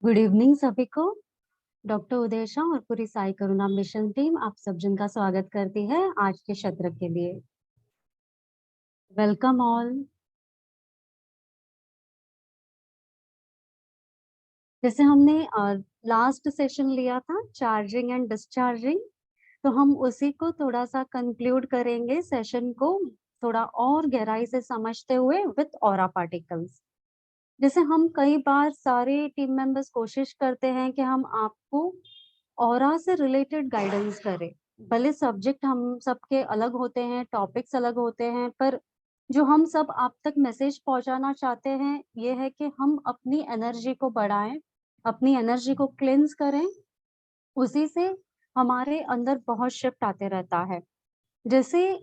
Good evening सभी को। Doctor उदय शाह और पूरी साई करुणा मिशन टीम आप सब जन का स्वागत करती है आज के सत्र के लिए। Welcome all. जैसे हमने लास्ट सेशन लिया था चार्जिंग एंड डिस्चार्जिंग, तो हम उसी को थोड़ा सा कंक्लूड करेंगे सेशन को, थोड़ा और गहराई से समझते हुए विथ ऑरा पार्टिकल्स। जैसे हम कई बार सारे टीम मेंबर्स कोशिश करते हैं कि हम आपको ऑरा से रिलेटेड गाइडेंस करें। भले सब्जेक्ट हम सबके अलग होते हैं, टॉपिक्स अलग होते हैं, पर जो हम सब आप तक मैसेज पहुंचाना चाहते हैं ये है कि हम अपनी एनर्जी को बढ़ाएं, अपनी एनर्जी को क्लेंस करें। उसी से हमारे अंदर बहुत शिफ्ट आते रहता है। जैसे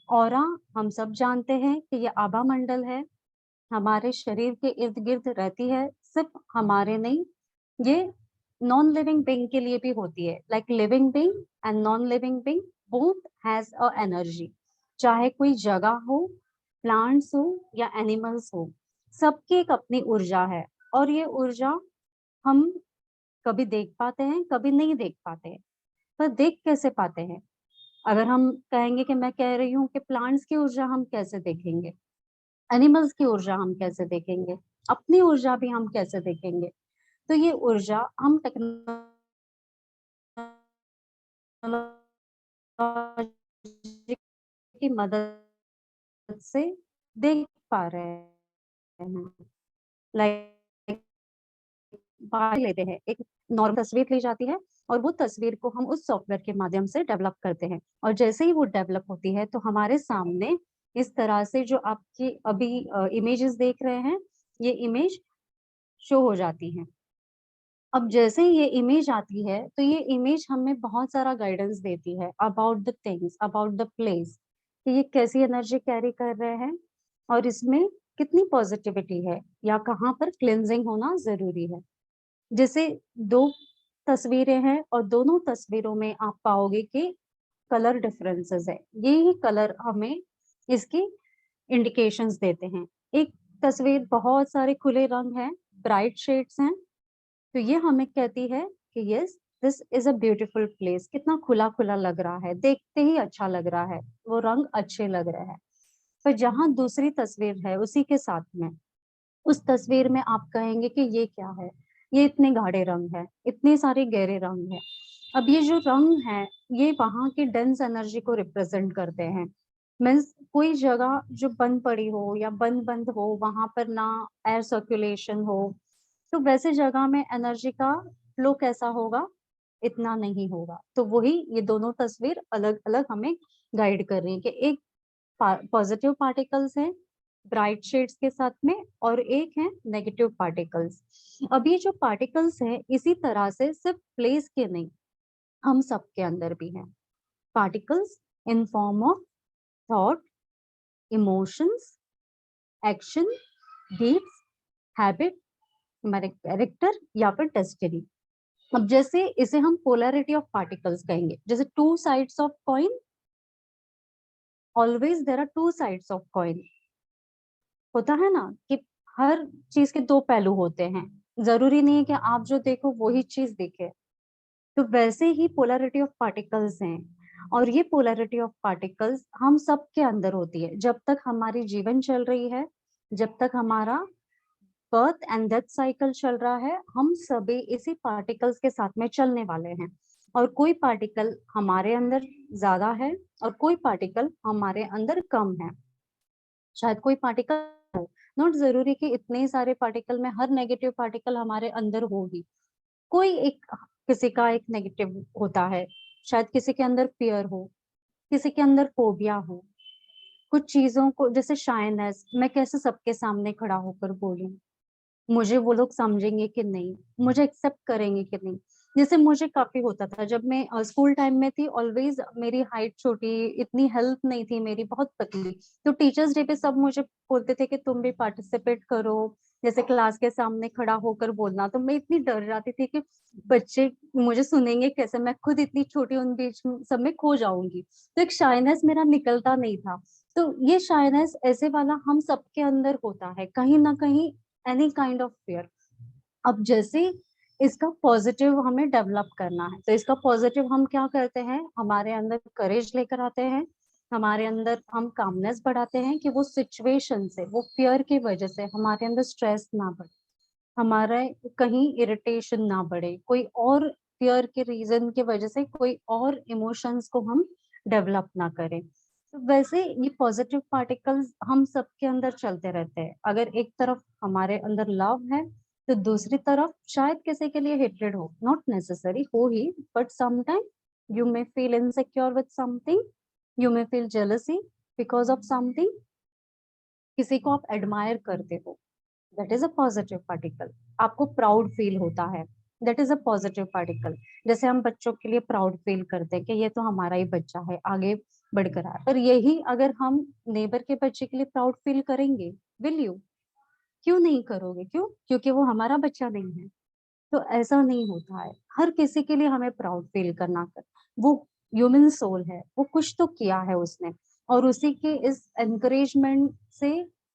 ऑरा हम सब जानते हैं कि ये आभा मंडल है, हमारे शरीर के इर्द गिर्द रहती है। सिर्फ हमारे नहीं, ये नॉन लिविंग बीइंग के लिए भी होती है। Like living being and non living being both has a energy. चाहे कोई जगह हो, प्लांट्स हो या एनिमल्स हो, सबकी एक अपनी ऊर्जा है। और ये ऊर्जा हम कभी देख पाते हैं, कभी नहीं देख पाते हैं। पर देख कैसे पाते हैं? अगर हम कहेंगे कि मैं कह रही हूँ कि प्लांट्स की ऊर्जा हम कैसे देखेंगे, एनिमल्स की ऊर्जा हम कैसे देखेंगे, अपनी ऊर्जा भी हम कैसे देखेंगे? तो ये ऊर्जा हम टेक्नोलॉजी की मदद से देख पा रहे हैं। लाइक बात लेते हैं, एक नॉर्मल तस्वीर ली जाती है और वो तस्वीर को हम उस सॉफ्टवेयर के माध्यम से डेवलप करते हैं। और जैसे ही वो डेवलप होती है तो हमारे सामने इस तरह से जो आपकी अभी इमेजेस देख रहे हैं, ये इमेज शो हो जाती हैं। अब जैसे ही ये इमेज आती है तो ये इमेज हमें बहुत सारा गाइडेंस देती है about the things, about the place, कि ये कैसी एनर्जी कैरी कर रहे हैं और इसमें कितनी पॉजिटिविटी है या कहाँ पर क्लिनजिंग होना जरूरी है। जैसे दो तस्वीरें हैं और दोनों तस्वीरों में आप पाओगे कि कलर डिफरेंसेस है। ये ही कलर हमें इसकी इंडिकेशंस देते हैं। एक तस्वीर बहुत सारे खुले रंग हैं, ब्राइट शेड्स हैं, तो ये हमें कहती है कि yes, this is a beautiful place. कितना खुला खुला लग रहा है, देखते ही अच्छा लग रहा है, वो रंग अच्छे लग रहे हैं। पर जहां दूसरी तस्वीर है उसी के साथ में, उस तस्वीर में आप कहेंगे कि ये क्या है, ये इतने गाढ़े रंग है, इतने सारे गहरे रंग है। अब ये जो रंग है ये वहां की डेंस एनर्जी को रिप्रेजेंट करते हैं। मीन्स कोई जगह जो बंद पड़ी हो या बंद बंद हो, वहां पर ना एयर सर्कुलेशन हो, तो वैसे जगह में एनर्जी का फ्लो कैसा होगा, इतना नहीं होगा। तो वही ये दोनों तस्वीर अलग अलग हमें गाइड कर रही है कि एक पॉजिटिव पार्टिकल्स है ब्राइट शेड्स के साथ में और एक है नेगेटिव पार्टिकल्स। अब ये जो पार्टिकल्स है इसी तरह से सिर्फ प्लेस के नहीं, हम सबके अंदर भी हैं particles, in form of thought, emotions, action, deeds, habit, हमारे कैरेक्टर या फिर डेस्टिनी। अब जैसे इसे हम पोलैरिटी ऑफ पार्टिकल्स कहेंगे। जैसे two sides of coin, always there are two sides of coin. होता है ना कि हर चीज के दो पहलू होते हैं, जरूरी नहीं है कि आप जो देखो वही चीज दिखे। तो वैसे ही पोलैरिटी ऑफ पार्टिकल्स हैं, और ये पोलैरिटी ऑफ पार्टिकल्स हम सब के अंदर होती है। जब तक हमारी जीवन चल रही है, जब तक हमारा बर्थ एंड डेथ साइकिल चल रहा है, हम सभी इसी पार्टिकल्स के साथ में चलने वाले हैं। और कोई पार्टिकल हमारे अंदर ज्यादा है और कोई पार्टिकल हमारे अंदर कम है। शायद कोई पार्टिकल हो, नॉट जरूरी कि इतने सारे पार्टिकल में हर नेगेटिव पार्टिकल हमारे अंदर होगी। कोई एक, किसी का एक नेगेटिव होता है, शायद किसी के अंदर फियर हो, किसी के अंदर फोबिया हो। कुछ चीजों को जैसे शायनेस, मैं कैसे सबके सामने खड़ा होकर बोलूं, मुझे वो लोग समझेंगे कि नहीं, मुझे एक्सेप्ट करेंगे कि नहीं। जैसे मुझे काफी होता था जब मैं स्कूल टाइम में थी, ऑलवेज मेरी हाइट छोटी, इतनी हेल्थ नहीं थी मेरी, बहुत पतली। तो टीचर्स डे पे सब मुझे बोलते थे कि तुम भी पार्टिसिपेट करो, जैसे क्लास के सामने खड़ा होकर बोलना। तो मैं इतनी डर जाती थी कि बच्चे मुझे सुनेंगे कैसे, मैं खुद इतनी छोटी, उन बीच सब में खो जाऊंगी। तो एक शाइनेस मेरा निकलता नहीं था। तो ये शाइनेस ऐसे वाला हम सबके अंदर होता है कहीं ना कहीं, एनी काइंड ऑफ फेयर। अब जैसे इसका पॉजिटिव हमें डेवलप करना है। तो इसका पॉजिटिव हम क्या करते हैं, हमारे अंदर करेज लेकर आते हैं, हमारे अंदर हम कामनेस बढ़ाते हैं कि वो सिचुएशन से, वो फियर की वजह से हमारे अंदर स्ट्रेस ना बढ़े, हमारा कहीं इरिटेशन ना बढ़े, कोई और फियर के रीजन की वजह से कोई और इमोशंस को हम डेवलप ना करें। तो वैसे ये पॉजिटिव पार्टिकल्स हम सबके अंदर चलते रहते हैं। अगर एक तरफ हमारे अंदर लव है तो दूसरी तरफ शायद किसी के लिए हेट्रेड हो, नॉट नेसेसरी हो ही, but sometime you may feel insecure with something, you may feel jealousy because of something, किसी को आप एडमायर करते हो, that is a positive particle. आपको प्राउड फील होता है, that is a positive particle. जैसे हम बच्चों के लिए प्राउड फील करते हैं कि ये तो हमारा ही बच्चा है, आगे बढ़कर आए, पर यही अगर हम नेबर के बच्चे के लिए प्राउड फील करेंगे, विल यू? क्यों नहीं करोगे? क्यों? क्योंकि वो हमारा बच्चा नहीं है। तो ऐसा नहीं होता है, हर किसी के लिए हमें प्राउड फील करना कर, वो ह्यूमन सोल है, वो कुछ तो किया है उसने, और उसी के इस एनकरेजमेंट से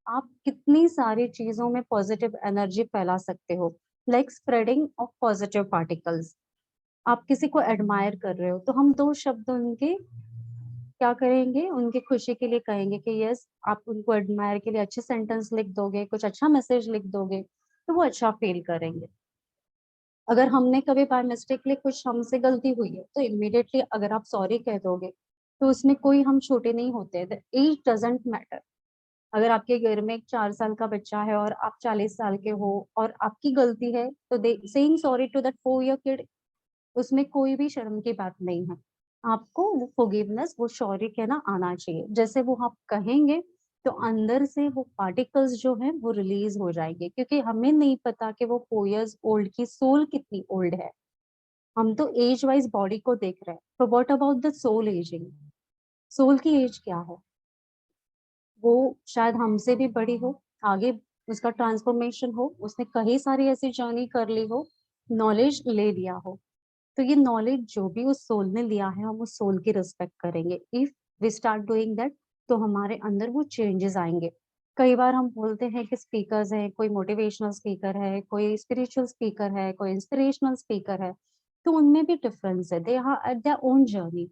आप कितनी सारी चीजों में पॉजिटिव एनर्जी फैला सकते हो, like spreading of positive particles. आप किसी को एडमायर कर रहे हो तो हम दो शब्द उनके क्या करेंगे, उनकी खुशी के लिए कहेंगे कि यस, आप उनको एडमायर के लिए अच्छे सेंटेंस लिख दोगे, कुछ अच्छा मैसेज लिख दोगे, तो वो अच्छा फील करेंगे। अगर हमने कभी बाय मिस्टेकली कुछ हमसे गलती हुई है तो इमीडिएटली अगर आप सॉरी कह दोगे तो उसमें कोई हम छोटे नहीं होते, द एज डजंट मैटर। अगर आपके घर में एक 4 साल का बच्चा है और आप 40 साल के हो और आपकी गलती है तो they saying sorry to that 4 year kid, उसमें कोई भी शर्म की बात नहीं है। आपको वो फॉरगिवनेस, वो सॉरी कहना आना चाहिए। जैसे वो आप कहेंगे तो अंदर से वो पार्टिकल्स जो हैं वो रिलीज हो जाएंगे, क्योंकि हमें नहीं पता कि वो 4 years ओल्ड की सोल कितनी ओल्ड है। हम तो एज वाइज बॉडी को देख रहे हैं, तो what about the soul ageing? Soul की एज क्या है? वो शायद हमसे भी बड़ी हो, आगे उसका ट्रांसफॉर्मेशन हो, उसने कई सारी ऐसी जर्नी कर ली हो, नॉलेज ले लिया हो। तो ये नॉलेज जो भी उस सोल ने लिया है, हम उस सोल की रिस्पेक्ट करेंगे। If we start doing that, तो हमारे अंदर वो चेंजेस आएंगे। कई बार हम बोलते हैं कि स्पीकर्स हैं, कोई मोटिवेशनल स्पीकर है, कोई स्पिरिचुअल स्पीकर है, कोई इंस्पिरेशनल स्पीकर है, तो उनमें भी डिफरेंस है, they are at their own journey.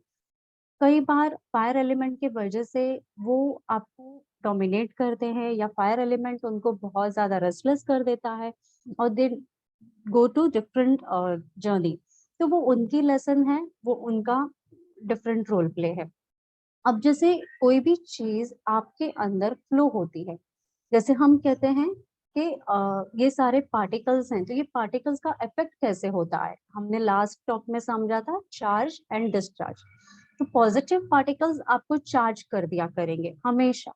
कई बार फायर एलिमेंट की वजह से वो आपको डोमिनेट करते हैं, या फायर एलिमेंट उनको बहुत ज्यादा रेस्टलेस कर देता है, और दे गो टू डिफरेंट जर्नी। तो वो उनकी लेसन है, वो उनका डिफरेंट रोल प्ले है। अब जैसे कोई भी चीज आपके अंदर फ्लो होती है, जैसे हम कहते हैं कि ये सारे पार्टिकल्स हैं, तो ये पार्टिकल्स का इफेक्ट कैसे होता है, हमने लास्ट टॉक में समझा था, चार्ज एंड डिस्चार्ज। तो पॉजिटिव पार्टिकल्स आपको चार्ज कर दिया करेंगे हमेशा,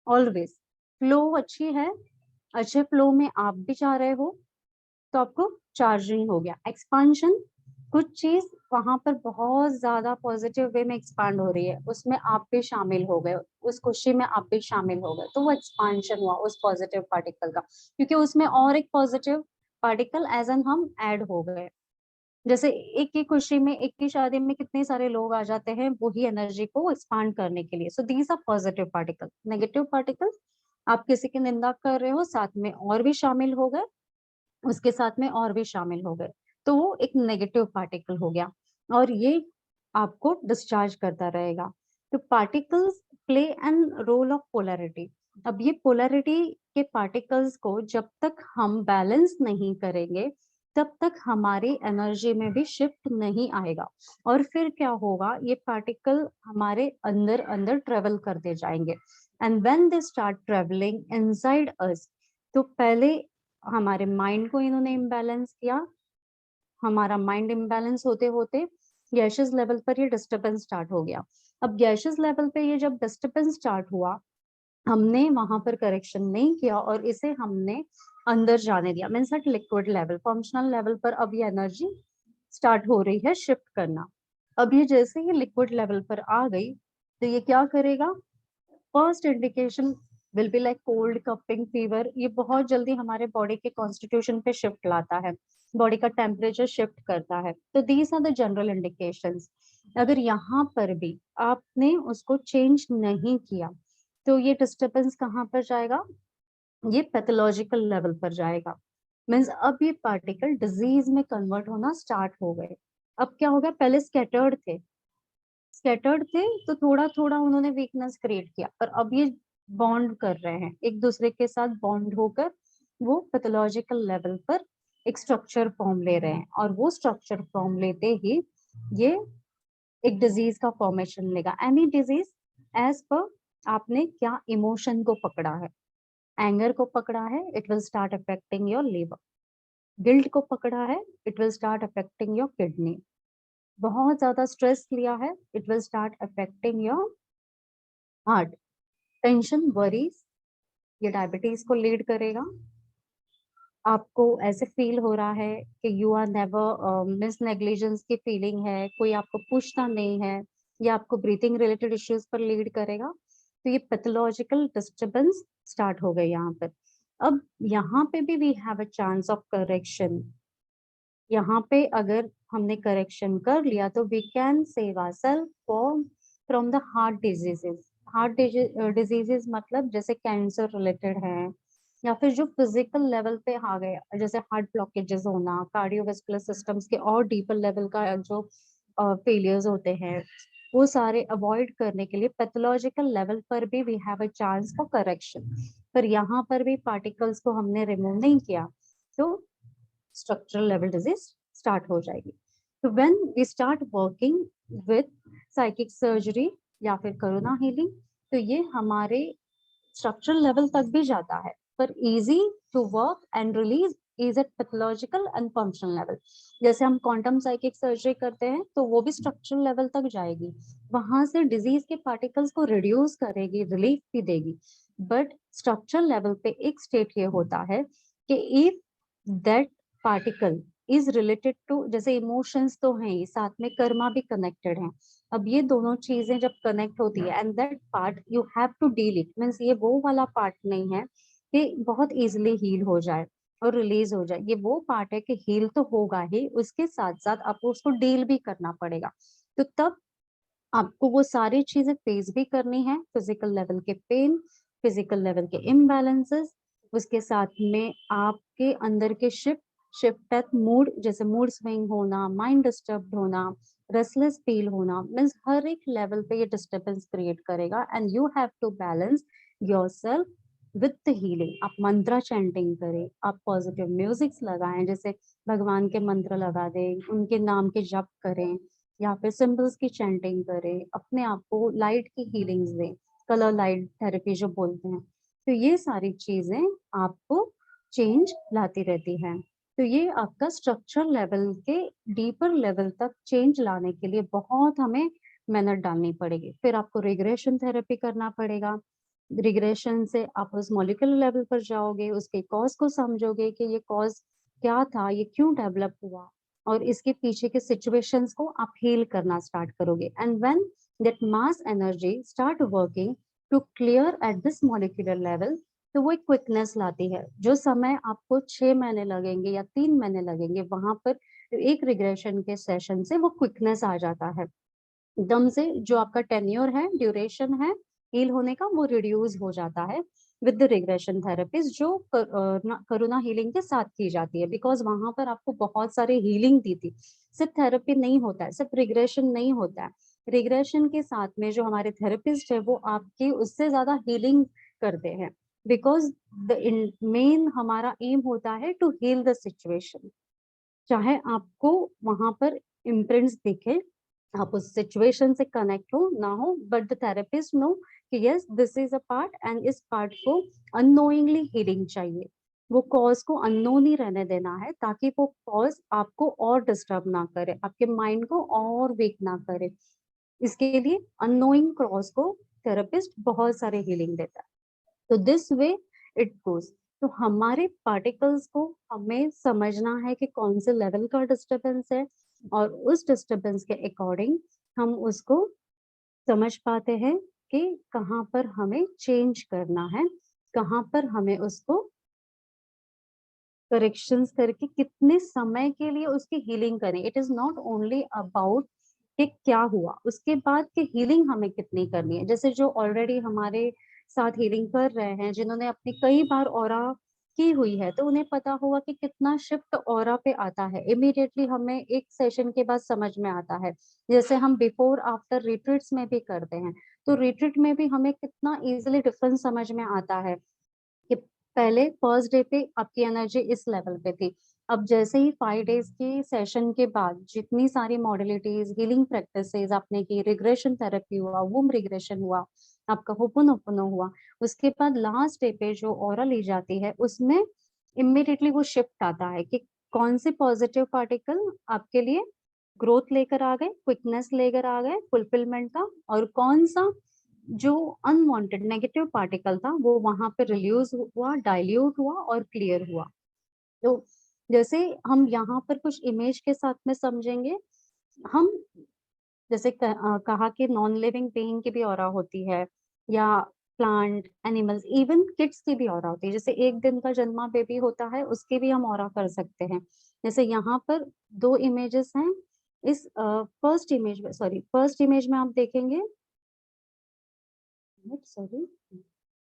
ऑलवेज। फ्लो अच्छी है, अच्छे फ्लो में आप भी जा रहे हो, तो आपको चार्जिंग हो गया। एक्सपांशन, कुछ चीज वहां पर बहुत ज्यादा पॉजिटिव वे में एक्सपांड हो रही है, उसमें आप भी शामिल हो गए, उस खुशी में आप भी शामिल हो गए, तो वो एक्सपांशन हुआ उस पॉजिटिव पार्टिकल का, क्योंकि उसमें और एक पॉजिटिव पार्टिकल एज एन हम ऐड हो गए। जैसे एक की खुशी में, एक की शादी में कितने सारे लोग आ जाते हैं वही एनर्जी को एक्सपांड करने के लिए। So these are positive particle. Negative particles, आप किसी की निंदा कर रहे हो, साथ में और भी शामिल हो गए, उसके साथ में और भी शामिल हो गए, तो वो एक नेगेटिव पार्टिकल हो गया, और ये आपको डिस्चार्ज करता रहेगा। तो particles play an role of polarity. अब ये पोलैरिटी के पार्टिकल्स को जब तक हम बैलेंस नहीं करेंगे, तब तक हमारी एनर्जी में भी शिफ्ट नहीं आएगा, और फिर क्या होगा, ये पार्टिकल हमारे अंदर अंदर ट्रेवल करते जाएंगे, and when they start travelling inside us, तो पहले हमारे माइंड को इन्होंने इम्बैलेंस किया, हमारा माइंड इम्बैलेंस होते होते गैशियस लेवल पर ये डिस्टरबेंस स्टार्ट हो गया। अब गैशियस लेवल पे ये जब डिस्टरबेंस स्टार्ट हुआ, हमने वहां पर करेक्शन नहीं किया और इसे हमने अंदर जाने दिया, means at liquid level, functional level पर अब ये एनर्जी स्टार्ट हो रही है शिफ्ट करना। अब ये जैसे ही लिक्विड लेवल पर आ गई, तो ये क्या करेगा, first indication will be like cold, cupping, fever. ये बहुत जल्दी हमारे बॉडी के कॉन्स्टिट्यूशन पे शिफ्ट लाता है, बॉडी का टेम्परेचर शिफ्ट करता है। तो these are the general indications. अगर यहाँ पर भी आपने उसको चेंज नहीं किया, तो ये डिस्टरबेंस कहाँ पर जाएगा, ये पैथोलॉजिकल लेवल पर जाएगा। मीन्स अब ये पार्टिकल डिजीज में कन्वर्ट होना स्टार्ट हो गए। अब क्या हो गया, पहले स्कैटर्ड थे तो थोड़ा थोड़ा उन्होंने वीकनेस क्रिएट किया, पर अब ये बॉन्ड कर रहे हैं एक दूसरे के साथ, बॉन्ड होकर वो पैथोलॉजिकल लेवल पर एक स्ट्रक्चर फॉर्म ले रहे हैं, और वो स्ट्रक्चर फॉर्म लेते ही ये एक डिजीज का फॉर्मेशन लेगा। एनी डिजीज एज पर आपने क्या इमोशन को पकड़ा है, एंगर को पकड़ा है, it will start affecting your liver. Guilt को पकड़ा है, it will start affecting your kidney. बहुत ज्यादा स्ट्रेस लिया है, it will start affecting your heart. Tension, worries, ये डायबिटीज को लीड करेगा। आपको ऐसे फील हो रहा है कि you are never, miss negligence की फीलिंग है, कोई आपको पूछता नहीं है, या आपको ब्रीथिंग रिलेटेड इश्यूज पर लीड करेगा। तो ये पैथोलॉजिकल डिस्टर्बेंस स्टार्ट हो गए यहाँ पर। अब यहाँ पे भी we have a chance of correction. यहाँ पे अगर हमने करेक्शन कर लिया तो we can save ourself from the heart diseases. Heart diseases मतलब जैसे कैंसर रिलेटेड है, या फिर जो फिजिकल लेवल पे आ गए, जैसे हार्ट ब्लॉकेजेस होना, कार्डियोवास्कुलर सिस्टम्स के और डीपर लेवल का जो फेलियर्स होते हैं, वो सारे अवॉइड करने के लिए पैथोलॉजिकल लेवल पर भी we have a chance for correction. पर यहाँ पर भी पार्टिकल्स को हमने रिमूव नहीं किया तो स्ट्रक्चरल लेवल डिजीज स्टार्ट हो जाएगी। तो when we start working with psychic surgery या फिर कोरोना हीलिंग, तो ये हमारे स्ट्रक्चरल लेवल तक भी जाता है, पर easy to work and release is at pathological and functional level. जैसे हम क्वांटम साइकिक सर्जरी करते हैं तो वो भी स्ट्रक्चरल लेवल तक जाएगी, वहां से डिजीज के पार्टिकल्स को रिड्यूस करेगी, रिलीफ भी देगी। बट स्ट्रक्चरल लेवल पे एक स्टेट ये होता है कि if that particle is related to, जैसे इमोशंस तो हैं ही, साथ में कर्मा भी कनेक्टेड है। अब ये दोनों चीजें जब कनेक्ट होती है and that part you have to deal it, means ये वो वाला पार्ट नहीं है कि बहुत इजीली हील हो जाए और रिलीज हो जाए। ये वो पार्ट है कि हील तो होगा ही, उसके साथ साथ आपको उसको डील भी करना पड़ेगा। तो तब आपको वो सारी चीजें फेस भी करनी है, फिजिकल लेवल के पेन, फिजिकल लेवल के इम्बैलेंसेस, उसके साथ में आपके अंदर के शिफ्ट एट मूड, जैसे मूड स्विंग होना, माइंड डिस्टर्ब होना, रेस्टलेस फील होना, मीन्स हर एक लेवल पे ये डिस्टर्बेंस क्रिएट करेगा। And you have to balance yourself with the healing. आप मंत्रा चैंटिंग करें, आप पॉजिटिव म्यूजिक्स लगाएं, जैसे भगवान के मंत्र लगा दें, उनके नाम के जप करें, या फिर सिंबल्स की चैंटिंग करें, अपने आप को लाइट की हीलिंग्स दें, कलर लाइट थेरेपी जो बोलते हैं। तो ये सारी चीजें आपको चेंज लाती रहती है। तो ये आपका स्ट्रक्चर लेवल के डीपर लेवल तक चेंज लाने के लिए बहुत हमें मेहनत डालनी पड़ेगी। फिर आपको रिग्रेशन थेरेपी करना पड़ेगा। रिग्रेशन से आप उस मॉलिक्यूलर लेवल पर जाओगे, उसके कॉज को समझोगे कि ये कॉज क्या था, ये क्यों डेवलप हुआ, और इसके पीछे के सिचुएशंस को आप हील करना स्टार्ट करोगे। And when that mass energy start working to clear at this molecular level, तो वो एक क्विकनेस लाती है। जो समय आपको 6 महीने लगेंगे या 3 महीने लगेंगे, वहां पर एक रिग्रेशन के सेशन से वो क्विकनेस आ जाता है एकदम से। जो आपका टेन्योर है, ड्यूरेशन है हील होने का, वो रिड्यूस हो जाता है विद द रिग्रेशन थेरेपीज, जो करुणा हीलिंग के साथ की जाती है। बिकॉज वहां पर आपको बहुत सारे हीलिंग दी थी, सिर्फ थेरेपी नहीं होता है, सिर्फ रिग्रेशन नहीं होता है। रिग्रेशन के साथ में जो हमारे थेरेपिस्ट है वो आपकी उससे ज्यादा हीलिंग करते हैं, बिकॉज द मेन हमारा एम होता है टू हील द सिचुएशन। चाहे आपको वहां पर इम्प्रिंट्स दिखे, आप उस सिचुएशन से कनेक्ट हो ना हो, बट द थेरेपिस्ट नो कि yes this is a part, and इस पार्ट को अननोइंगली हीलिंग चाहिए। वो कॉज को अननोन ही रहने देना है, ताकि वो कॉज आपको और डिस्टर्ब ना करे, आपके माइंड को और वीक ना करे। इसके लिए अननोइंग कॉज को थेरेपिस्ट बहुत सारे हीलिंग देता है। तो दिस वे इट गोज। तो हमारे पार्टिकल्स को हमें समझना है कि कौन से लेवल का डिस्टरबेंस है, और उस डिस्टरबेंस के अकॉर्डिंग हम उसको समझ पाते हैं कि कहाँ पर हमें चेंज करना है, कहाँ पर हमें उसको करेक्शंस करके कितने समय के लिए उसकी हीलिंग करें। It is not only about कि क्या हुआ, उसके बाद की हीलिंग हमें कितनी करनी है। जैसे जो ऑलरेडी हमारे साथ हीलिंग कर रहे हैं, जिन्होंने अपनी कई बार ऑरा की हुई है तो उन्हें पता होगा कि कितना शिफ्ट ऑरा पे आता है। इमीडिएटली हमें एक सेशन के बाद समझ में आता है, जैसे हम बिफोर आफ्टर रिट्रीट्स में भी करते हैं। तो रिट्रीट में भी हमें कितना इजीली डिफरेंस समझ में आता है कि पहले फर्स्ट डे पे आपकी एनर्जी इस लेवल पे थी। अब जैसे ही 5 डेज के सेशन के बाद जितनी सारी मॉडलिटीज, हीलिंग प्रैक्टिसेस आपने की, रिग्रेशन थेरेपी हुआ, वुम रिग्रेशन हुआ, आपका होपोनोपोनो हुआ, उसके बाद लास्ट डे पे जो ऑरा ली जाती है उसमें इमीडिएटली वो शिफ्ट आता है कि कौन से पॉजिटिव पार्टिकल आपके लिए ग्रोथ लेकर आ गए, क्विकनेस लेकर आ गए, फुलफिलमेंट का, और कौन सा जो अनवांटेड नेगेटिव पार्टिकल था वो वहां पे रिलीज हुआ, डाइल्यूट हुआ और क्लियर हुआ। तो जैसे हम यहाँ पर कुछ इमेज के साथ में समझेंगे, हम जैसे कहा कि नॉन लिविंग बीइंग की भी ऑरा होती है, या प्लांट, एनिमल्स, इवन किड्स की भी ऑरा होती है। जैसे 1 दिन का जन्मा बेबी होता है उसकी भी हम ऑरा कर सकते हैं। जैसे यहाँ पर 2 इमेजेस हैं। इस फर्स्ट इमेज में आप देखेंगे, सॉरी,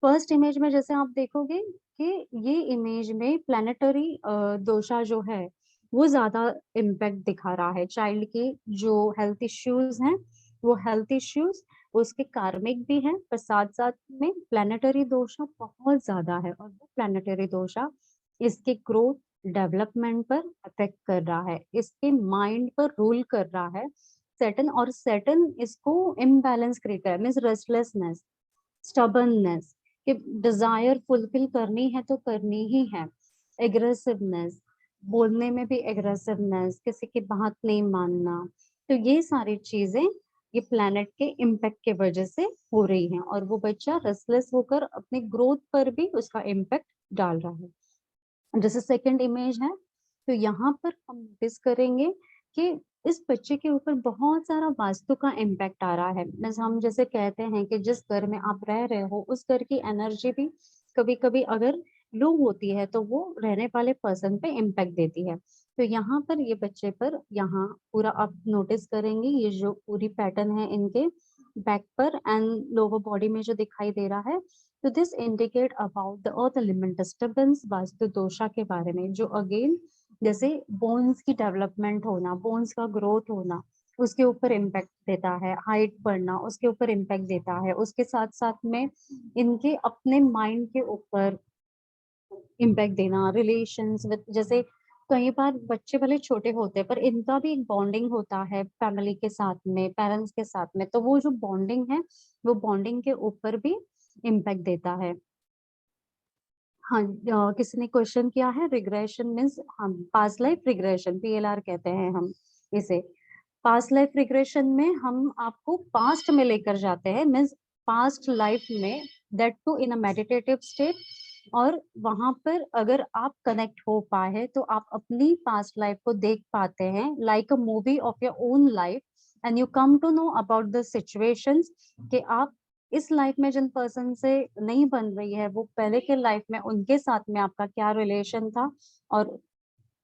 फर्स्ट इमेज में जैसे आप देखोगे कि ये इमेज में प्लानिटरी दोषा जो है वो ज्यादा इम्पैक्ट दिखा रहा है। चाइल्ड की जो हेल्थ इश्यूज हैं वो हेल्थ इश्यूज उसके कार्मिक भी हैं, पर साथ साथ में प्लानिटरी दोषा बहुत ज्यादा है, और वो प्लानिटरी दोषा इसके ग्रोथ, डेवलपमेंट पर अफेक्ट कर रहा है, इसके माइंड पर रूल कर रहा है। सेटन, और सेटन इसको इम्बैलेंस क्रिएट कर, मीन्स रेस्टलेसनेस, स्टबर्ननेस, कि डिजायर फुलफिल करनी है तो करनी ही है, एग्रेसिवनेस, बोलने में भी एग्रेसिवनेस, किसी की बात नहीं मानना। तो ये सारी चीजें ये प्लैनेट के इम्पैक्ट के वजह से हो रही हैं, और वो बच्चा रेस्टलेस होकर अपनी ग्रोथ पर भी उसका इम्पैक्ट डाल रहा है। जैसे सेकंड इमेज है, तो यहाँ पर हम नोटिस करेंगे कि इस बच्चे के ऊपर बहुत सारा वास्तु का इम्पैक्ट आ रहा है। मीन्स हम जैसे कहते हैं कि जिस घर में आप रह रहे हो उस घर की एनर्जी भी कभी कभी अगर लो होती है तो वो रहने वाले पर्सन पे इम्पैक्ट देती है। तो यहाँ पर ये बच्चे पर यहाँ पूरा आप नोटिस करेंगे, ये जो पूरी पैटर्न है इनके बैक पर एंड लोअर बॉडी में जो दिखाई दे रहा है, तो this indicate about the earth element disturbance, vastu dosha के बारे में, जो अगेन जैसे बोन्स की डेवलपमेंट होना, बोन्स का ग्रोथ होना, उसके ऊपर इम्पैक्ट देता है, हाइट बढ़ना उसके ऊपर इम्पैक्ट देता है, उसके साथ साथ में इनके अपने माइंड के ऊपर इम्पैक्ट देना, रिलेशंस विद, जैसे कई बार बच्चे भले छोटे होते हैं पर इनका भी एक बॉन्डिंग होता है फैमिली के साथ में, पेरेंट्स के साथ में, तो वो जो बॉन्डिंग है वो बॉन्डिंग के ऊपर भी इम्पैक्ट देता है। हाँ, किसी ने क्वेश्चन किया है, रिग्रेशन मीन्स हम पास्ट लाइफ रिग्रेशन, पीएलआर कहते हैं हम इसे। पास्ट लाइफ रिग्रेशन में हम आपको पास्ट में लेकर जाते हैं, मीन्स पास्ट लाइफ में, that too in a meditative state, और वहां पर अगर आप कनेक्ट हो पाए तो आप अपनी पास्ट लाइफ को देख पाते हैं like a movie of your own life, and you come to know about the situations कि आप इस लाइफ में जिन पर्सन से नहीं बन रही है वो पहले के लाइफ में उनके साथ में आपका क्या रिलेशन था, और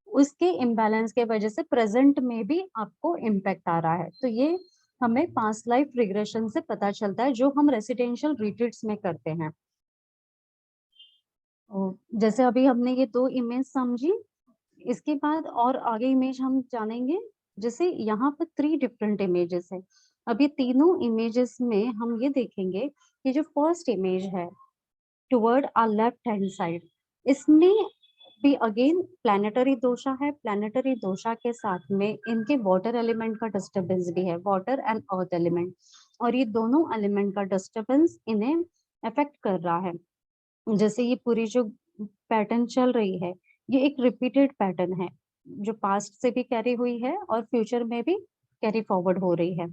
उसके इम्बैलेंस के वजह से प्रेजेंट में भी आपको इम्पैक्ट आ रहा है। तो ये हमें पास्ट लाइफ रिग्रेशन से पता चलता है जो हम रेसिडेंशियल रिट्रीट्स में करते हैं। जैसे अभी हमने ये 2 इमेज समझी, इसके बाद और आगे इमेज हम जानेंगे। जैसे यहाँ पर 3 डिफरेंट इमेजेस है। अब ये तीनों इमेजेस में हम ये देखेंगे कि जो फर्स्ट इमेज है toward our left hand side, इसमें भी अगेन प्लानिटरी दोषा है। प्लानिटरी दोषा के साथ में इनके वाटर एलिमेंट का डिस्टर्बेंस भी है, वाटर एंड अर्थ एलिमेंट, और ये दोनों एलिमेंट का डिस्टर्बेंस इन्हें अफेक्ट कर रहा है। जैसे ये पूरी जो पैटर्न चल रही है ये एक रिपीटेड पैटर्न है जो पास्ट से भी कैरी हुई है और फ्यूचर में भी कैरी फॉरवर्ड हो रही है।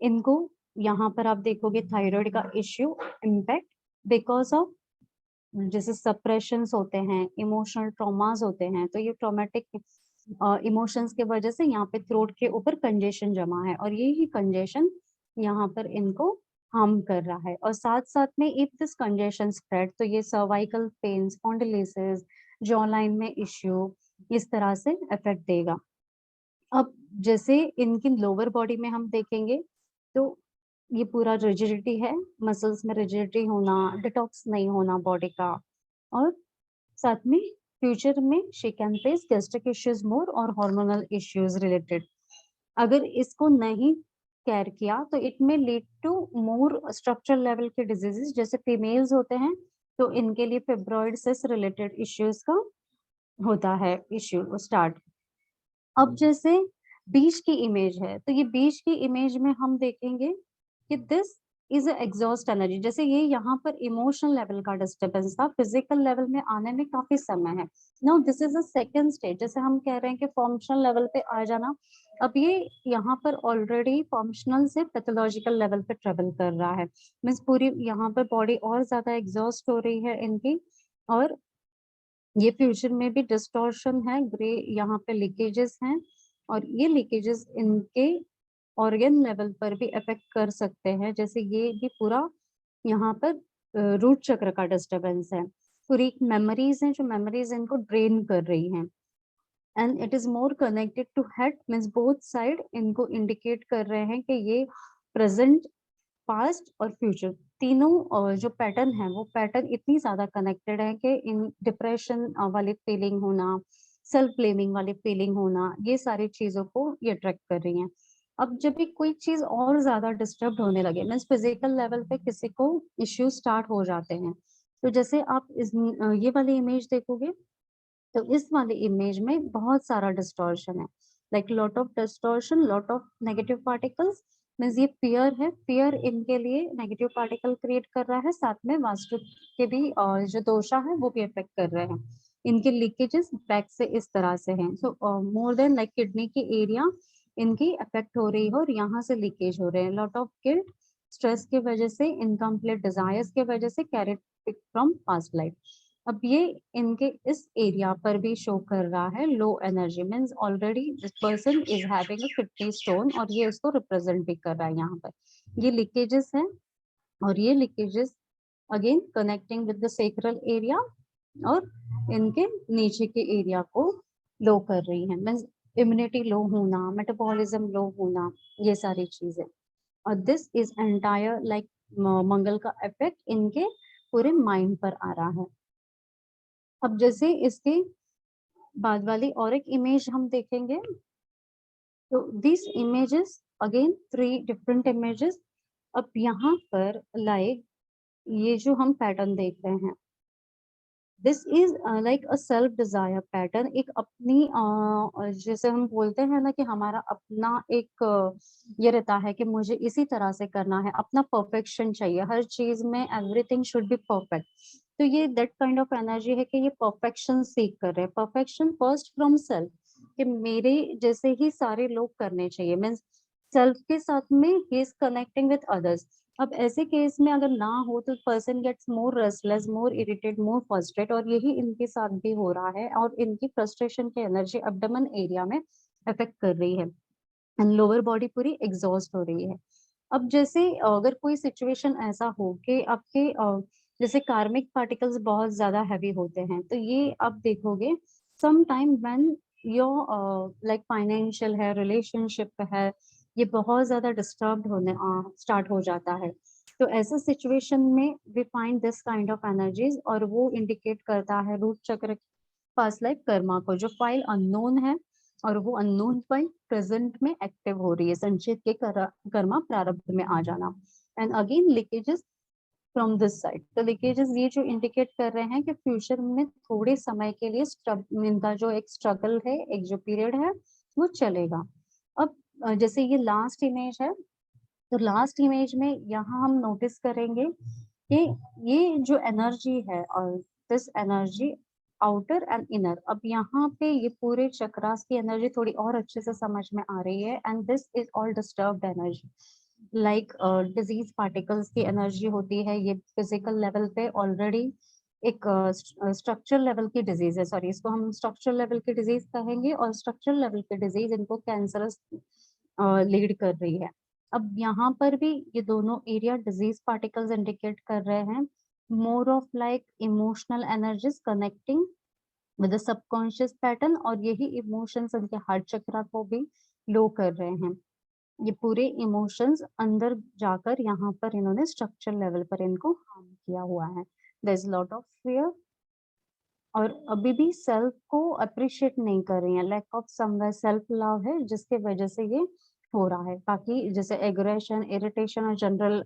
इनको यहाँ पर आप देखोगे थायराइड का इश्यू इम्पैक्ट बिकॉज ऑफ जैसे सप्रेशंस होते हैं, इमोशनल ट्रॉमास होते हैं, तो ये ट्रॉमेटिक इमोशंस के वजह से यहाँ पे थ्रोट के ऊपर कंजेशन जमा है, और यही कंजेशन यहाँ पर इनको हार्म कर रहा है। और साथ साथ में इफ दिस कंजेशन स्प्रेड तो ये सर्वाइकल पेन, स्पॉन्डिलिसिस, जॉ लाइन में इश्यू, इस तरह से इफेक्ट देगा। अब जैसे इनकी लोअर बॉडी में हम देखेंगे तो ये पूरा रिजिडिटी है, मसल्स में रिजिडिटी होना, डिटॉक्स नहीं होना बॉडी का, और साथ में फ्यूचर में she can face gastric issues more और हार्मोनल इश्यूज रिलेटेड। अगर इसको नहीं केयर किया तो it may lead to more structural level के डिजीजेस, जैसे फीमेल्स होते हैं तो इनके लिए फिब्रॉइड सिस रिलेटेड इश्यूज का होता है इश्यू स्टार्ट। अब जैसे बीच की इमेज है, तो ये बीच की इमेज में हम देखेंगे कि दिस इज एग्जॉस्ट एनर्जी। जैसे ये यहाँ पर इमोशनल लेवल का डिस्टर्बेंस था, फिजिकल लेवल में आने में काफी समय है। Now this is a second stage, जैसे हम कह रहे हैं कि फंक्शनल लेवल पे आ जाना। अब ये यहाँ पर ऑलरेडी फंक्शनल से पैथोलॉजिकल लेवल पे ट्रेवल कर रहा है, मीन्स पूरी यहाँ पर बॉडी और ज्यादा एग्जॉस्ट हो रही है इनकी। और ये फ्यूचर में भी डिस्टॉर्शन है, ग्रे यहाँ पे लीकेजेस हैं, और ये लीकेजेस इनके ऑर्गन लेवल पर भी अफेक्ट कर सकते हैं। जैसे ये भी पूरा यहाँ पर रूट चक्र का डिस्टरबेंस है, पूरी मेमोरीज हैं जो मेमोरीज इनको ड्रेन कर रही हैं। And it is more connected to head, means both side इनको इंडिकेट कर रहे हैं कि ये प्रेजेंट, पास्ट और फ्यूचर तीनों जो पैटर्न है वो पैटर्न इतनी ज्यादा कनेक्टेड है कि इन डिप्रेशन वाली फीलिंग होना, सेल्फ ब्लेमिंग वाली फीलिंग होना, ये सारी चीजों को ये अट्रैक्ट कर रही हैं। अब जब भी कोई चीज और ज्यादा डिस्टर्ब होने लगे, मीन्स फिजिकल लेवल पे किसी को इश्यू स्टार्ट हो जाते हैं, तो जैसे आप ये वाली इमेज देखोगे तो इस वाली इमेज में बहुत सारा डिस्टॉर्शन है, like lot of distortion, lot of negative particles. Means ये फियर है, फियर इनके लिए नेगेटिव पार्टिकल क्रिएट कर रहा है, साथ में वास्तु के भी जो दोषा है वो भी इफेक्ट कर रहे हैं। इनके लीकेजेस बैक से इस तरह से हैं, सो मोर देन लाइक किडनी की एरिया इनकी अफेक्ट हो रही है और यहाँ से लीकेज हो रहे हैं। लॉट ऑफ गिल्ट, स्ट्रेस की वजह से, इनकम्प्लीट डिजायर्स की वजह से, कैरिड फ्रॉम पास्ट लाइफ। अब ये इनके इस एरिया पर भी शो कर रहा है low energy, means already this person is having a kidney stone, और ये इसको रिप्रेजेंट भी कर रहा है यहाँ पर। ये लीकेजेस हैं, और ये leakages again connecting with the sacral area और इनके नीचे के एरिया को लो कर रही है, मीन्स इम्यूनिटी लो होना, मेटाबॉलिज्म लो होना, ये सारी चीजें। और दिस इज एंटायर लाइक मंगल का इफेक्ट इनके पूरे माइंड पर आ रहा है। अब जैसे इसके बाद वाली और एक इमेज हम देखेंगे, तो this images again 3 different images. अब यहाँ पर लाइक ये जो हम पैटर्न देख रहे हैं, this is like a self desire pattern. एक अपनी जैसे हम बोलते हैं ना कि हमारा अपना एक ये रहता है कि मुझे इसी तरह से करना है, अपना परफेक्शन चाहिए हर चीज में, एवरीथिंग शुड बी परफेक्ट। तो ये दैट काइंड ऑफ एनर्जी है कि ये परफेक्शन सीख कर रहे हैं, परफेक्शन फर्स्ट फ्रॉम सेल्फ, कि मेरे जैसे ही सारे लोग करने चाहिए, मीन्स सेल्फ के साथ में he is connecting with others. अब ऐसे केस में अगर ना हो तो पर्सन गेट्स मोर रेस्टलेस, मोर इरिटेट, मोर फ्रस्ट्रेट, और यही इनके साथ भी हो रहा है, और इनकी फ्रस्ट्रेशन की एनर्जी एब्डोमेन एरिया में अफेक्ट कर रही है, एंड लोअर बॉडी पूरी एग्जॉस्ट हो रही है। अब जैसे अगर कोई सिचुएशन ऐसा हो कि आपके जैसे कार्मिक पार्टिकल्स बहुत ज्यादा हैवी होते हैं, तो ये आप देखोगे some time when your like financial है, रिलेशनशिप है, ये बहुत ज्यादा डिस्टर्ब होने स्टार्ट हो जाता है। तो ऐसे सिचुएशन में we find this kind of energies, और वो इंडिकेट करता है रूट चक्र, पास्ट लाइफ कर्मा को, जो फाइल अननोन है और वो अननोन फाइल प्रेजेंट में एक्टिव हो रही है, संचित के कर्मा प्रारब्ध में आ जाना। And again leakages from this side, तो लीकेजेस ये जो इंडिकेट कर रहे हैं कि फ्यूचर में थोड़े समय के लिए इनका जो एक स्ट्रगल है, एक जो पीरियड है वो चलेगा। अब जैसे ये लास्ट इमेज है, तो लास्ट इमेज में यहाँ हम नोटिस करेंगे कि ये जो एनर्जी है, और this energy outer and inner, अब यहाँ पे ये पूरे चक्रास की एनर्जी थोड़ी और अच्छे से समझ में आ रही है, and this is all disturbed energy, like disease particles की एनर्जी होती है। ये फिजिकल लेवल पे ऑलरेडी एक स्ट्रक्चर लेवल की डिजीज है, सॉरी इसको हम स्ट्रक्चर लेवल की डिजीज कहेंगे, और स्ट्रक्चर लेवल की डिजीज इनको कैंसरस लीड कर रही है। अब यहाँ पर भी ये दोनों एरिया डिजीज पार्टिकल्स इंडिकेट कर रहे हैं more of like emotional energies connecting with the subconscious pattern, और यही इमोशंस उनके हार्ट चक्रा को भी लो कर रहे हैं। ये पूरे इमोशंस अंदर जाकर यहाँ पर इन्होंने स्ट्रक्चर लेवल पर इनको हार्म किया हुआ है। There is lot of fear, और अभी भी सेल्फ को अप्रिशिएट नहीं कर रही हैं, lack of somewhere self love है जिसके वजह से ये हो रहा है। बाकी जैसे एग्रेशन, इरिटेशन और जनरल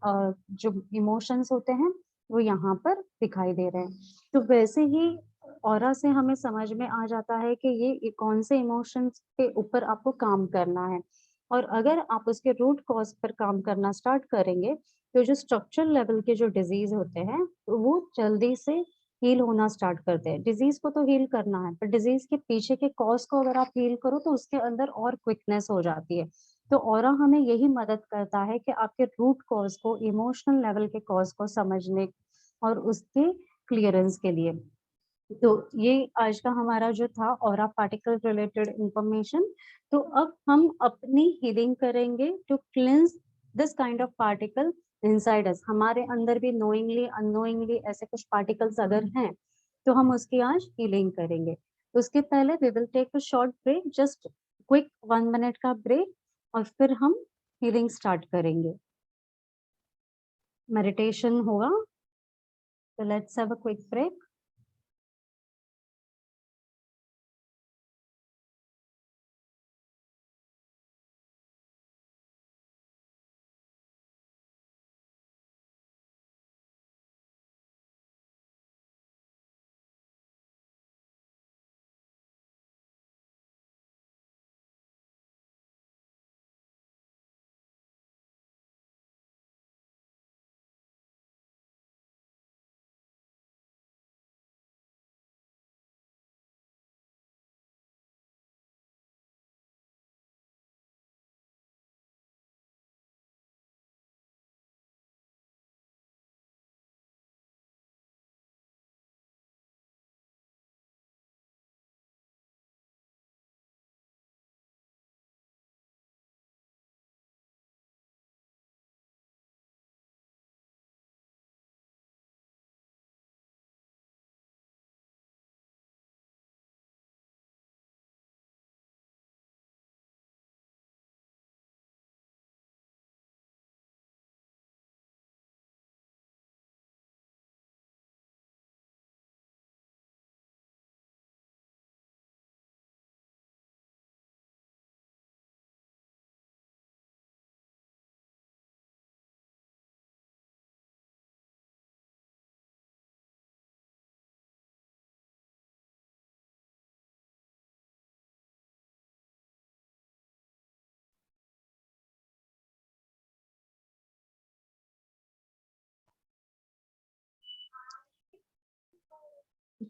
जो इमोशंस होते हैं वो यहाँ पर दिखाई दे रहे हैं। तो वैसे ही ऑरा से हमें समझ में आ जाता है कि ये कौन से इमोशंस के ऊपर आपको काम करना है, और अगर आप उसके रूट कॉज पर काम करना स्टार्ट करेंगे तो जो स्ट्रक्चरल लेवल के जो डिजीज होते हैं वो जल्दी से हील होना स्टार्ट करते हैं। डिजीज को तो हील करना है, पर डिजीज के पीछे के कॉज को अगर आप हील करो तो उसके अंदर और क्विकनेस हो जाती है। तो ऑरा हमें यही मदद करता है कि आपके रूट कॉज को, इमोशनल लेवल के कॉज को समझने और उसके क्लियरेंस के लिए। तो ये आज का हमारा जो था ऑरा पार्टिकल रिलेटेड इंफॉर्मेशन। तो अब हम अपनी हीलिंग करेंगे to cleanse this kind of particle inside us. हमारे अंदर भी नोइंगली अननोइंगली ऐसे कुछ पार्टिकल्स अगर हैं तो हम उसकी आज हीलिंग करेंगे। उसके पहले we will take a short break, just quick 1 minute का ब्रेक, और फिर हम हीलिंग स्टार्ट करेंगे। मेडिटेशन होगा, तो let's have a quick break.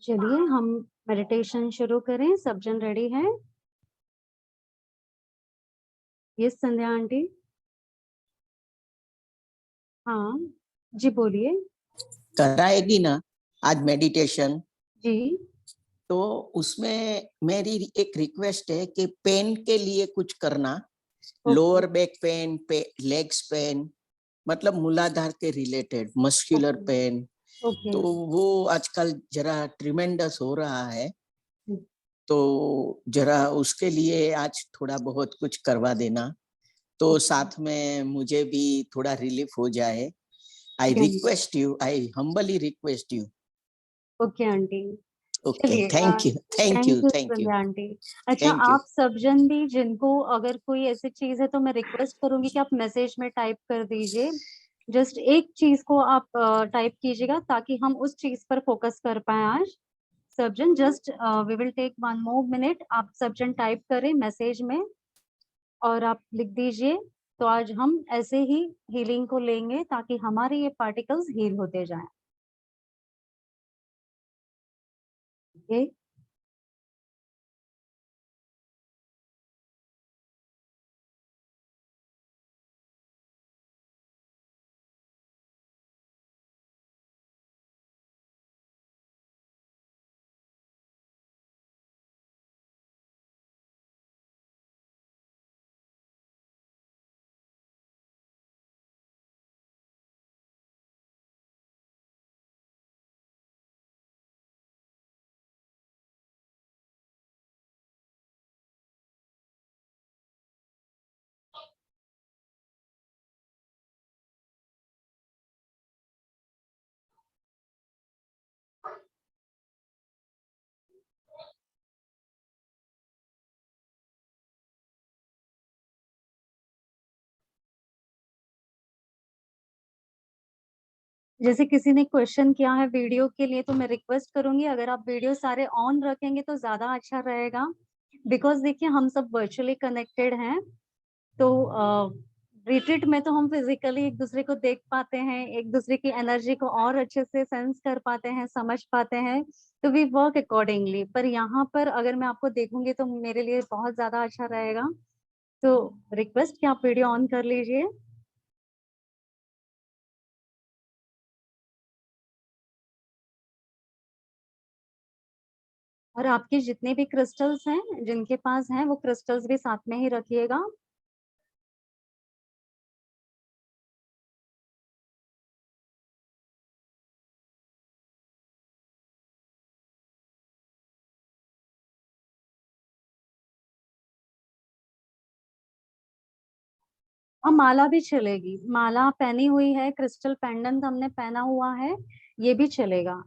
चलिए हम मेडिटेशन शुरू करें। सब जन रेडी है? Yes Sandhya aunty. हाँ जी, बोलिए। कराएगी ना आज मेडिटेशन? जी तो उसमें मेरी एक रिक्वेस्ट है कि पेन के लिए कुछ करना, lower back pain, legs pain, मतलब मूलाधार के रिलेटेड मस्कुलर पेन, ओके। तो वो आजकल जरा ट्रिमेंडस हो रहा है, तो जरा उसके लिए आज थोड़ा बहुत कुछ करवा देना, तो साथ में मुझे भी थोड़ा रिलीफ हो जाए। I request you, I humbly request you. Okay aunty. Okay, चलिए thank you, thank thank you, you thank you, Sandhya aunty. अच्छा, थैंक यू। आप सब जन भी जिनको अगर कोई ऐसी चीज है तो मैं रिक्वेस्ट करूंगी कि आप मैसेज में टाइप कर दीजिए। जस्ट एक चीज को आप टाइप कीजिएगा ताकि हम उस चीज पर फोकस कर पाए आज। सब जन just we will take 1 more minute, आप सब जन टाइप करें मैसेज में और आप लिख दीजिए। तो आज हम ऐसे ही हीलिंग को लेंगे ताकि हमारे ये पार्टिकल्स हील होते जाएं। ओके। जैसे किसी ने क्वेश्चन किया है वीडियो के लिए, तो मैं रिक्वेस्ट करूंगी अगर आप वीडियो सारे ऑन रखेंगे तो ज्यादा अच्छा रहेगा, बिकॉज देखिए हम सब वर्चुअली कनेक्टेड हैं, तो रिट्रीट में तो हम फिजिकली एक दूसरे को देख पाते हैं, एक दूसरे की एनर्जी को और अच्छे से सेंस कर पाते हैं, समझ पाते हैं, तो वी वर्क अकॉर्डिंगली। पर यहाँ पर अगर मैं आपको देखूंगी तो मेरे लिए बहुत ज्यादा अच्छा रहेगा, तो रिक्वेस्ट कि आप वीडियो ऑन कर लीजिए। और आपके जितने भी क्रिस्टल्स हैं जिनके पास हैं वो क्रिस्टल्स भी साथ में ही रखिएगा। और माला भी चलेगी, माला पहनी हुई है, क्रिस्टल पेंडेंट हमने पहना हुआ है, ये भी चलेगा।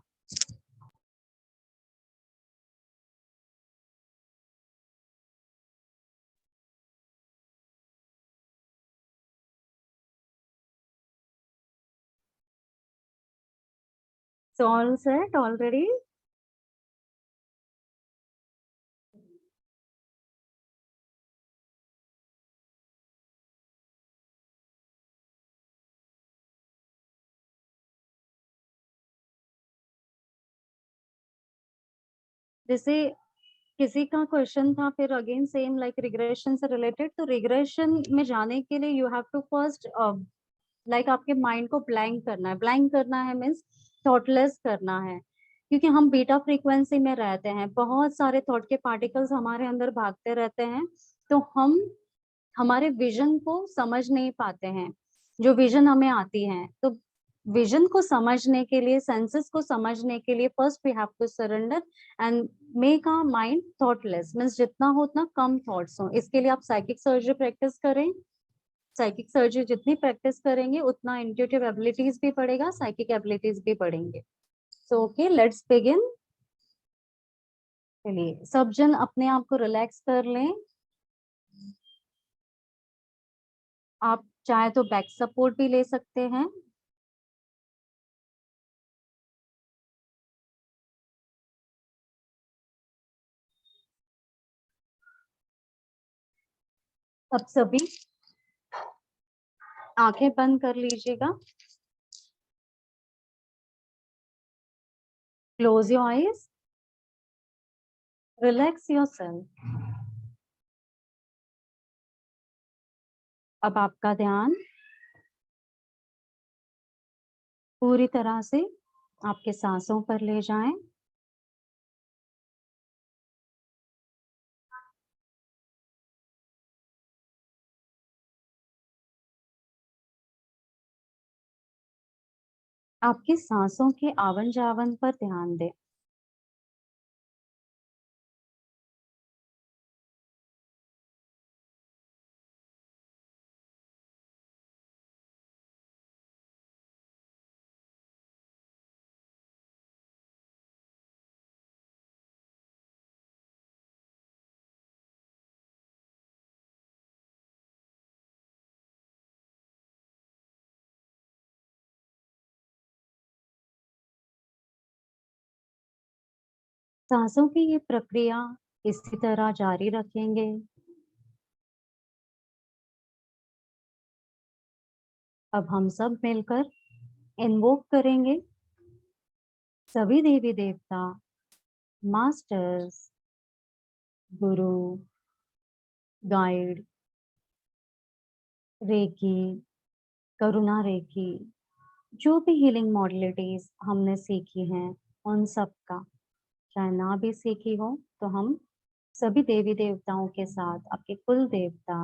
So all set already? जैसे किसी का क्वेश्चन था फिर अगेन सेम लाइक रिग्रेशन से रिलेटेड, तो रिग्रेशन में जाने के लिए you have to first like आपके माइंड को ब्लैंक करना है। ब्लैंक करना है मीन्स थॉटलेस करना है, क्योंकि हम बीटा फ्रीक्वेंसी में रहते हैं, बहुत सारे थॉट के पार्टिकल्स हमारे अंदर भागते रहते हैं, तो हम हमारे विजन को समझ नहीं पाते हैं, जो विजन हमें आती है। तो विजन को समझने के लिए, सेंसेस को समझने के लिए first we have to surrender and make our mind thoughtless, means जितना हो उतना कम थॉट्स हो। इसके लिए आप साइकिक सर्जरी प्रैक्टिस करें। साइकिक सर्जरी जितनी प्रैक्टिस करेंगे उतना इंट्यूटिव एबिलिटीज भी बढ़ेगा, साइकिक एबिलिटीज भी बढ़ेंगे। So okay, let's begin. चलिए सब जन अपने आप को रिलैक्स कर लें। आप चाहे तो बैक सपोर्ट भी ले सकते हैं। अब सभी आंखें बंद कर लीजिएगा। Close your eyes, relax yourself. अब आपका ध्यान पूरी तरह से आपके सांसों पर ले जाएं। आपकी सांसों के आवन जावन पर ध्यान दें। सांसों की ये प्रक्रिया इसी तरह जारी रखेंगे। अब हम सब मिलकर इन्वोक करेंगे सभी देवी देवता, मास्टर्स, गुरु, गाइड, रेकी, करुणा रेकी, जो भी हीलिंग मॉडलिटीज हमने सीखी हैं उन सब का, चाहे ना भी सीखी हो तो हम सभी देवी देवताओं के साथ आपके कुल देवता,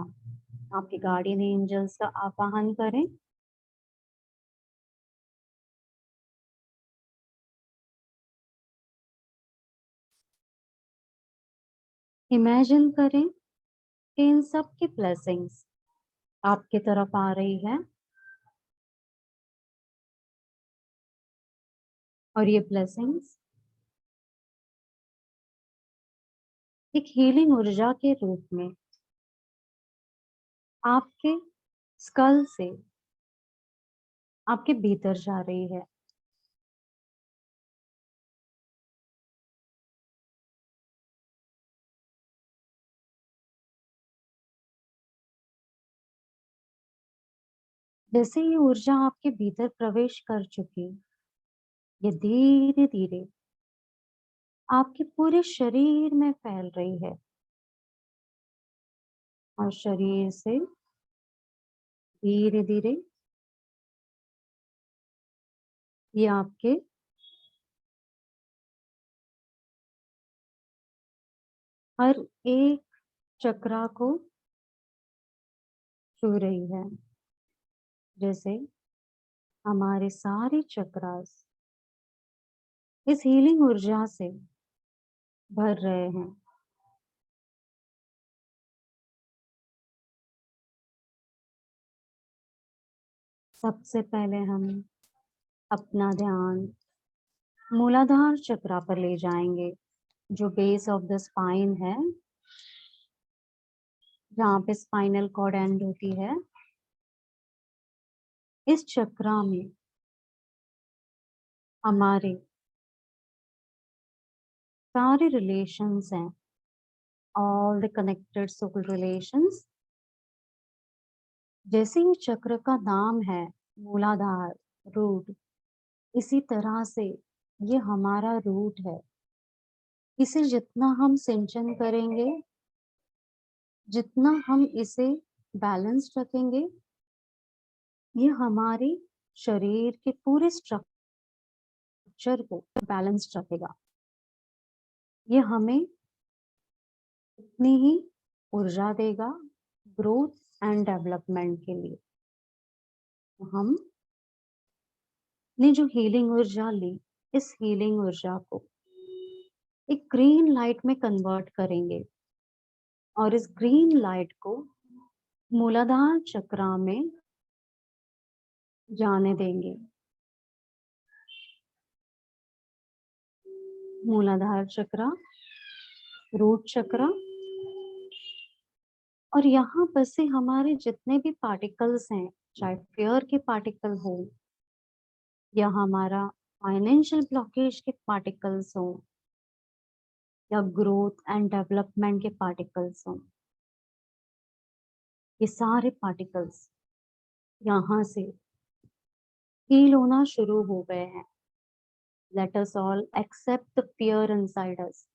आपके गार्डियन एंजल्स का आवाहन करें। इमेजिन करें कि इन सब की ब्लेसिंग्स आपकी तरफ आ रही है, और ये ब्लेसिंग्स एक हीलिंग ऊर्जा के रूप में आपके स्कल से आपके भीतर जा रही है। जैसे ये ऊर्जा आपके भीतर प्रवेश कर चुकी, ये धीरे धीरे आपके पूरे शरीर में फैल रही है और शरीर से धीरे धीरे ये आपके हर एक चक्रा को छू रही है। जैसे हमारे सारे चक्रास इस हीलिंग ऊर्जा से भर रहे हैं। सबसे पहले हम अपना ध्यान मूलाधार चक्रा पर ले जाएंगे, जो बेस ऑफ द स्पाइन है, जहाँ पे स्पाइनल कॉर्ड एंड होती है। इस चक्रा में हमारे सारे रिलेशंस हैं, all the connected soul relations. जैसे ये चक्र का नाम है मूलाधार, रूट, इसी तरह से ये हमारा रूट है। इसे जितना हम सिंचन करेंगे, जितना हम इसे बैलेंस रखेंगे, ये हमारे शरीर के पूरे स्ट्रक्चर को बैलेंस रखेगा। ये हमें उतनी ही ऊर्जा देगा ग्रोथ एंड डेवलपमेंट के लिए। हम ने जो हीलिंग ऊर्जा ली, इस हीलिंग ऊर्जा को एक ग्रीन लाइट में कन्वर्ट करेंगे और इस ग्रीन लाइट को मूलाधार चक्रा में जाने देंगे। मूलाधार चक्रा, रूट चक्रा, और यहाँ पर से हमारे जितने भी पार्टिकल्स हैं, चाहे फियर के पार्टिकल हो या हमारा फाइनेंशियल ब्लॉकेज के पार्टिकल्स हो या ग्रोथ एंड डेवलपमेंट के पार्टिकल्स हो, ये सारे पार्टिकल्स यहाँ से हील होना शुरू हो गए हैं। Let us all except the fear inside us.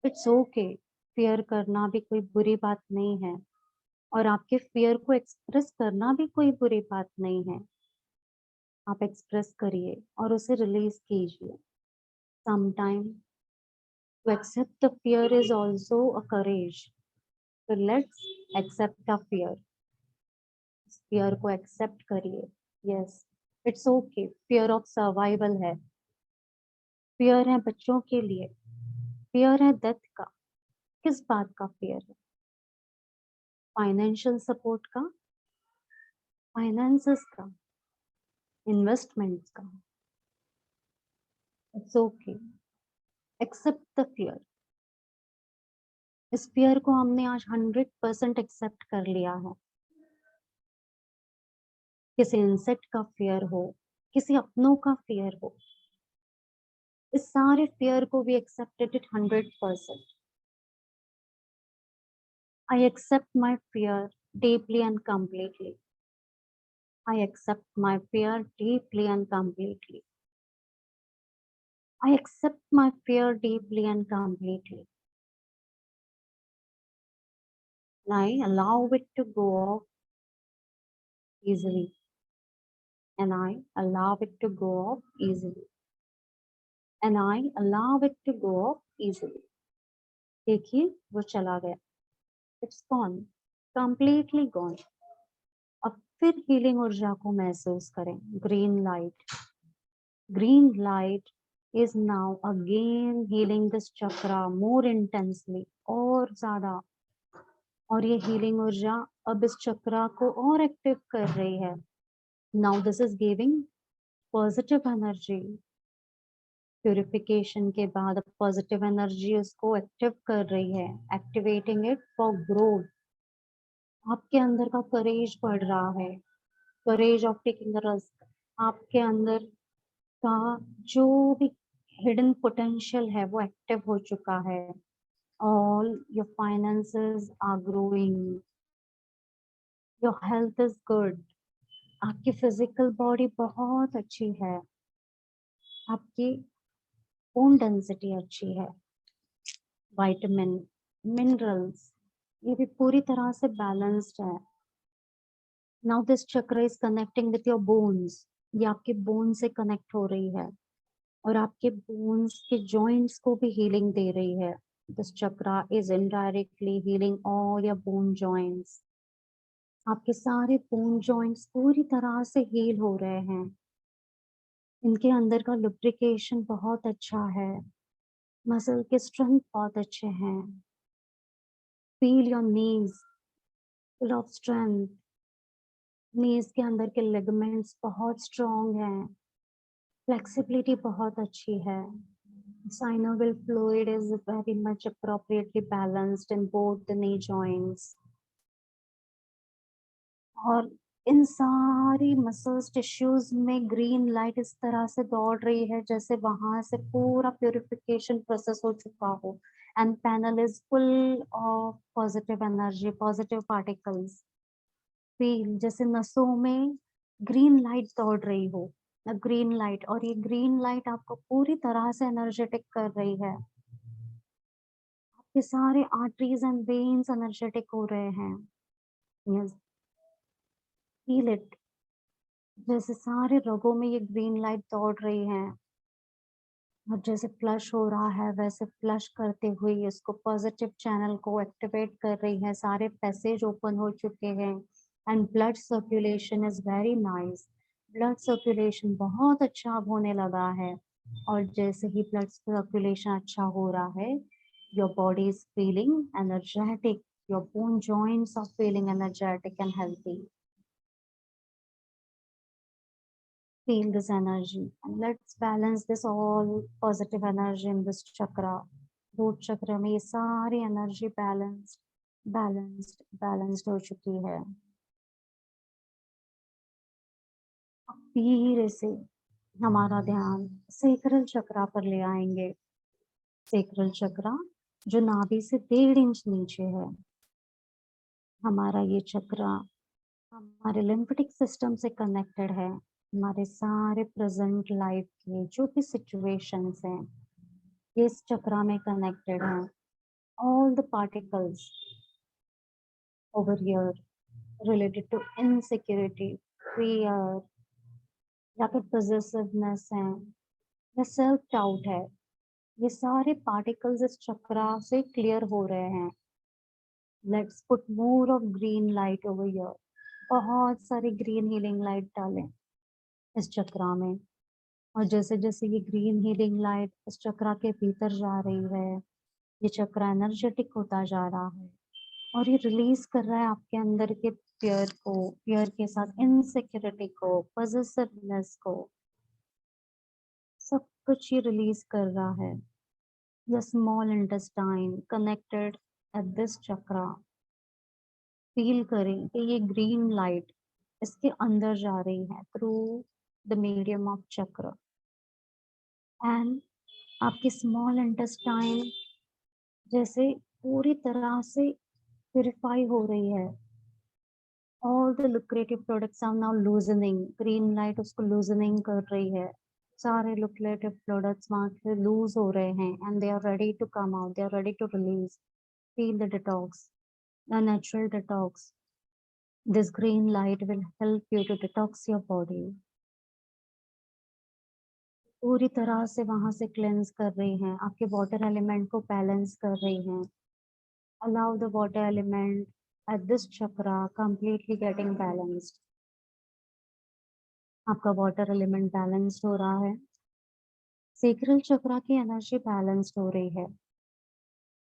It's okay, fear करना भी कोई बुरी बात नहीं है और आपके फियर को एक्सप्रेस करना भी कोई बुरी बात नहीं है। आप एक्सप्रेस करिए और उसे रिलीज कीजिए। Sometime to accept the fear is also a courage. So let's accept the fear. Fear को accept करिए। Yes, it's okay. Fear of survival है। Fear है बच्चों के लिए। Fear है death का। किस बात का fear है? Financial support का, finances का, investments का। It's okay. Accept the fear. इस fear को हमने आज 100% accept कर लिया है। किसी इंसेक्ट का fear हो, किसी अपनों का fear हो, इस सारे fear को भी accepted it 100%. I accept my fear deeply and completely. I accept my fear deeply and completely. I accept my fear deeply and completely. And I allow it to go off easily. And I allow it to go off easily. And I allow it to go off easily. देखिए वो चला गया. It's gone. Completely gone. अब फिर healing ऊर्जा को महसूस करें. Green light. Green light is now again healing this chakra more intensely, और ज्यादा. और ये हीलिंग ऊर्जा अब इस चक्रा को और एक्टिव कर रही है. Now this is giving positive energy. Purification के बाद अब पॉजिटिव एनर्जी उसको एक्टिव कर रही है. Activating it for growth. आपके अंदर का करेज बढ़ रहा है. Courage of taking the risk. आपके अंदर का जो भी हिडन पोटेंशियल है वो एक्टिव हो चुका है. All your finances are growing. Your health is good. आपकी फिजिकल बॉडी बहुत अच्छी है, आपकी बोन डेंसिटी अच्छी है, विटामिन, मिनरल्स ये भी पूरी तरह से बैलेंस्ड है। नाउ दिस चक्र is connecting with your bones, ये आपके बोन से कनेक्ट हो रही है और आपके बोन्स के जॉइंट्स को भी हीलिंग दे रही है। दिस चक्र is indirectly healing all your bone joints. आपके सारे बोन जॉइंट्स पूरी तरह से हील हो रहे हैं। इनके अंदर का लुब्रिकेशन बहुत अच्छा है, मसल के स्ट्रेंथ बहुत अच्छे हैं। Feel your knees full of strength, knees के अंदर के लिगामेंट्स बहुत स्ट्रॉन्ग हैं, फ्लेक्सिबिलिटी बहुत अच्छी है। Synovial fluid is very much appropriately balanced in both the knee joints. और इन सारी मसल्स टिश्यूज में ग्रीन लाइट इस तरह से दौड़ रही है जैसे वहां से पूरा प्यूरिफिकेशन प्रोसेस हो चुका हो and panel is full of positive energy, positive particles. Feel जैसे नसों में ग्रीन लाइट दौड़ रही हो, ग्रीन लाइट, और ये ग्रीन लाइट आपको पूरी तरह से एनर्जेटिक कर रही है। आपके सारे आर्टरीज एंड वेन्स एनर्जेटिक हो रहे हैं। यस, फील इट, जैसे सारे रगों में ये ग्रीन लाइट दौड़ रही है और जैसे फ्लश हो रहा है वैसे फ्लश करते हुए इसको पॉजिटिव चैनल को एक्टिवेट कर रही है। सारे पैसेज ओपन हो चुके हैं and blood circulation is very nice. Blood circulation बहुत अच्छा अब होने लगा है और जैसे ही ब्लड सर्कुलेशन अच्छा हो रहा है, your body is feeling energetic, your bone joints are feeling energetic and healthy. Feel this energy and let's balance this all positive energy in this chakra. Root chakra में ये सारी एनर्जी बैलेंस्ड हो चुकी है। अब धीरे से हमारा ध्यान सेक्रल चक्रा पर ले आएंगे। सेक्रल चक्रा जो नाभि से 1.5 इंच नीचे है। हमारा ये चक्रा हमारे लिम्फेटिक सिस्टम से कनेक्टेड है। हमारे सारे प्रेजेंट लाइफ के जो भी सिचुएशंस हैं ये इस चक्रा में कनेक्टेड हैं। All the particles over here related to insecurity, fear या फिर पॉसेसिवनेस है या सेल्फ डाउट है, ये सारे पार्टिकल्स इस चक्रा से क्लियर हो रहे हैं। Let's put more of green light over here. बहुत सारी ग्रीन हीलिंग लाइट डालें इस चक्रा में और जैसे जैसे ये ग्रीन हीलिंग लाइट इस चक्रा के भीतर जा रही है, ये चक्रा एनर्जेटिक होता जा रहा है और ये रिलीज कर रहा है आपके अंदर के फियर को, फियर के साथ इनसिक्योरिटी को, पॉसेसिवनेस को, सब कुछ ये रिलीज कर रहा है। The small intestine connected at this chakra, feel करें कि ये ग्रीन लाइट इसके अंदर जा रही है थ्रू द मीडियम ऑफ चक्र एंड आपकी स्मॉल इंटेस्टाइन जैसे पूरी तरह से प्यूरिफाई हो रही है। All the lucrative products are now loosening. Green light उसको loosening कर रही है। सारे lucrative products वहाँ से lose हो रहे हैं and they are ready to come out. They are ready to release. Feel the detox, the natural detox. This green light will help you to detox your body. पूरी तरह से वहाँ से cleanse कर रही हैं, आपके water element को balance कर रही हैं। Allow the water element at this chakra completely getting balanced. आपका वाटर एलिमेंट बैलेंस्ड हो रहा है। सेक्रल चक्रा की एनर्जी बैलेंस्ड हो रही है।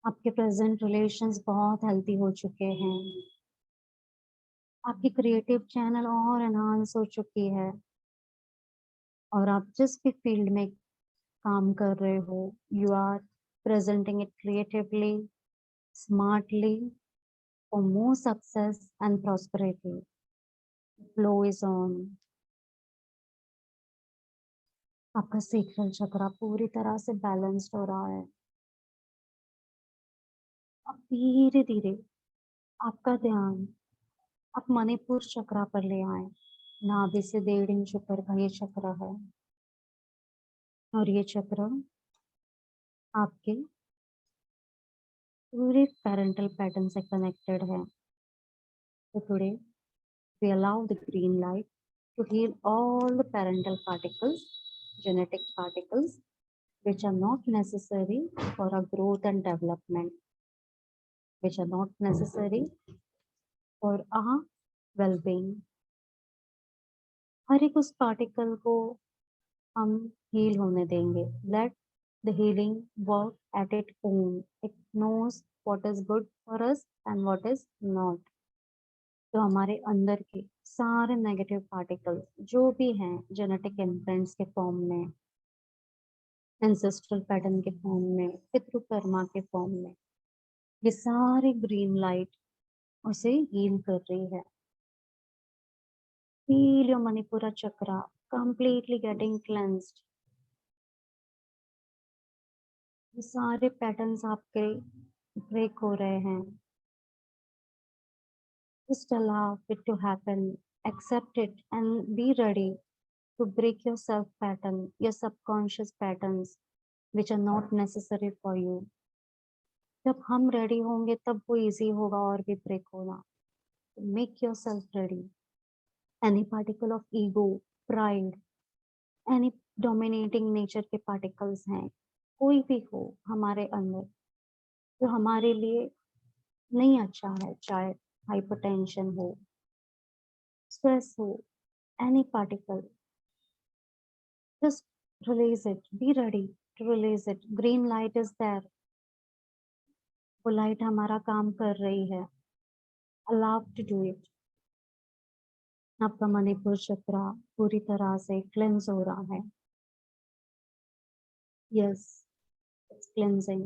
आपके प्रेजेंट रिलेशंस बहुत हेल्दी हो चुके हैं। आपकी क्रिएटिव चैनल और एनहांस हो चुकी है और आप जिस भी फील्ड में काम कर रहे हो, you are presenting it creatively, smartly for more success and prosperity. Flow is on. आपका सेक्रल चक्रा पूरी तरह से बैलेंस्ड हो रहा है। अब धीरे धीरे आपका ध्यान आप मणिपुर चक्रा पर ले आए। नाभि से 1.5 इंच ऊपर का ये चक्र है और ये चक्र आपके पूरे पैरेंटल पैटर्न से कनेक्टेड है। तो today we allow the green light to heal all the parental particles, genetic particles, which are not necessary for our growth and development, which are not necessary for our well-being. हर एक उस particle को हम heal होने देंगे. Let the healing work at its own. It knows what is good for us and what is not. तो हमारे अंदर के सारे नेगेटिव पार्टिकल्स जो भी हैं जेनेटिक इम्प्रिंट्स के फॉर्म में, एंसेस्ट्रल पैटर्न के फॉर्म में, पितृ कर्मा के फॉर्म में, ये सारे ग्रीन लाइट उसे हील कर रही है. Feel your Manipura chakra completely getting cleansed. ये सारे पैटर्न्स आपके ब्रेक हो रहे हैं. Just allow it to happen, accept it and be ready to break your self pattern, your subconscious patterns which are not necessary for you. जब हम ready होंगे तब वो इजी होगा और भी ब्रेक होना. Make yourself ready. Any particle of ego, pride, any dominating nature के particles हैं, कोई भी हो हमारे अंदर जो हमारे लिए नहीं अच्छा है, चाहे हाइपरटेंशन हो, स्ट्रेस हो, any particle, just release it. Be ready to release it. Green light is there. वो लाइट हमारा काम कर रही है. Allow to do it. आपका मणिपुर चक्रा पूरी तरह से क्लेंस हो रहा है. Yes, it's cleansing.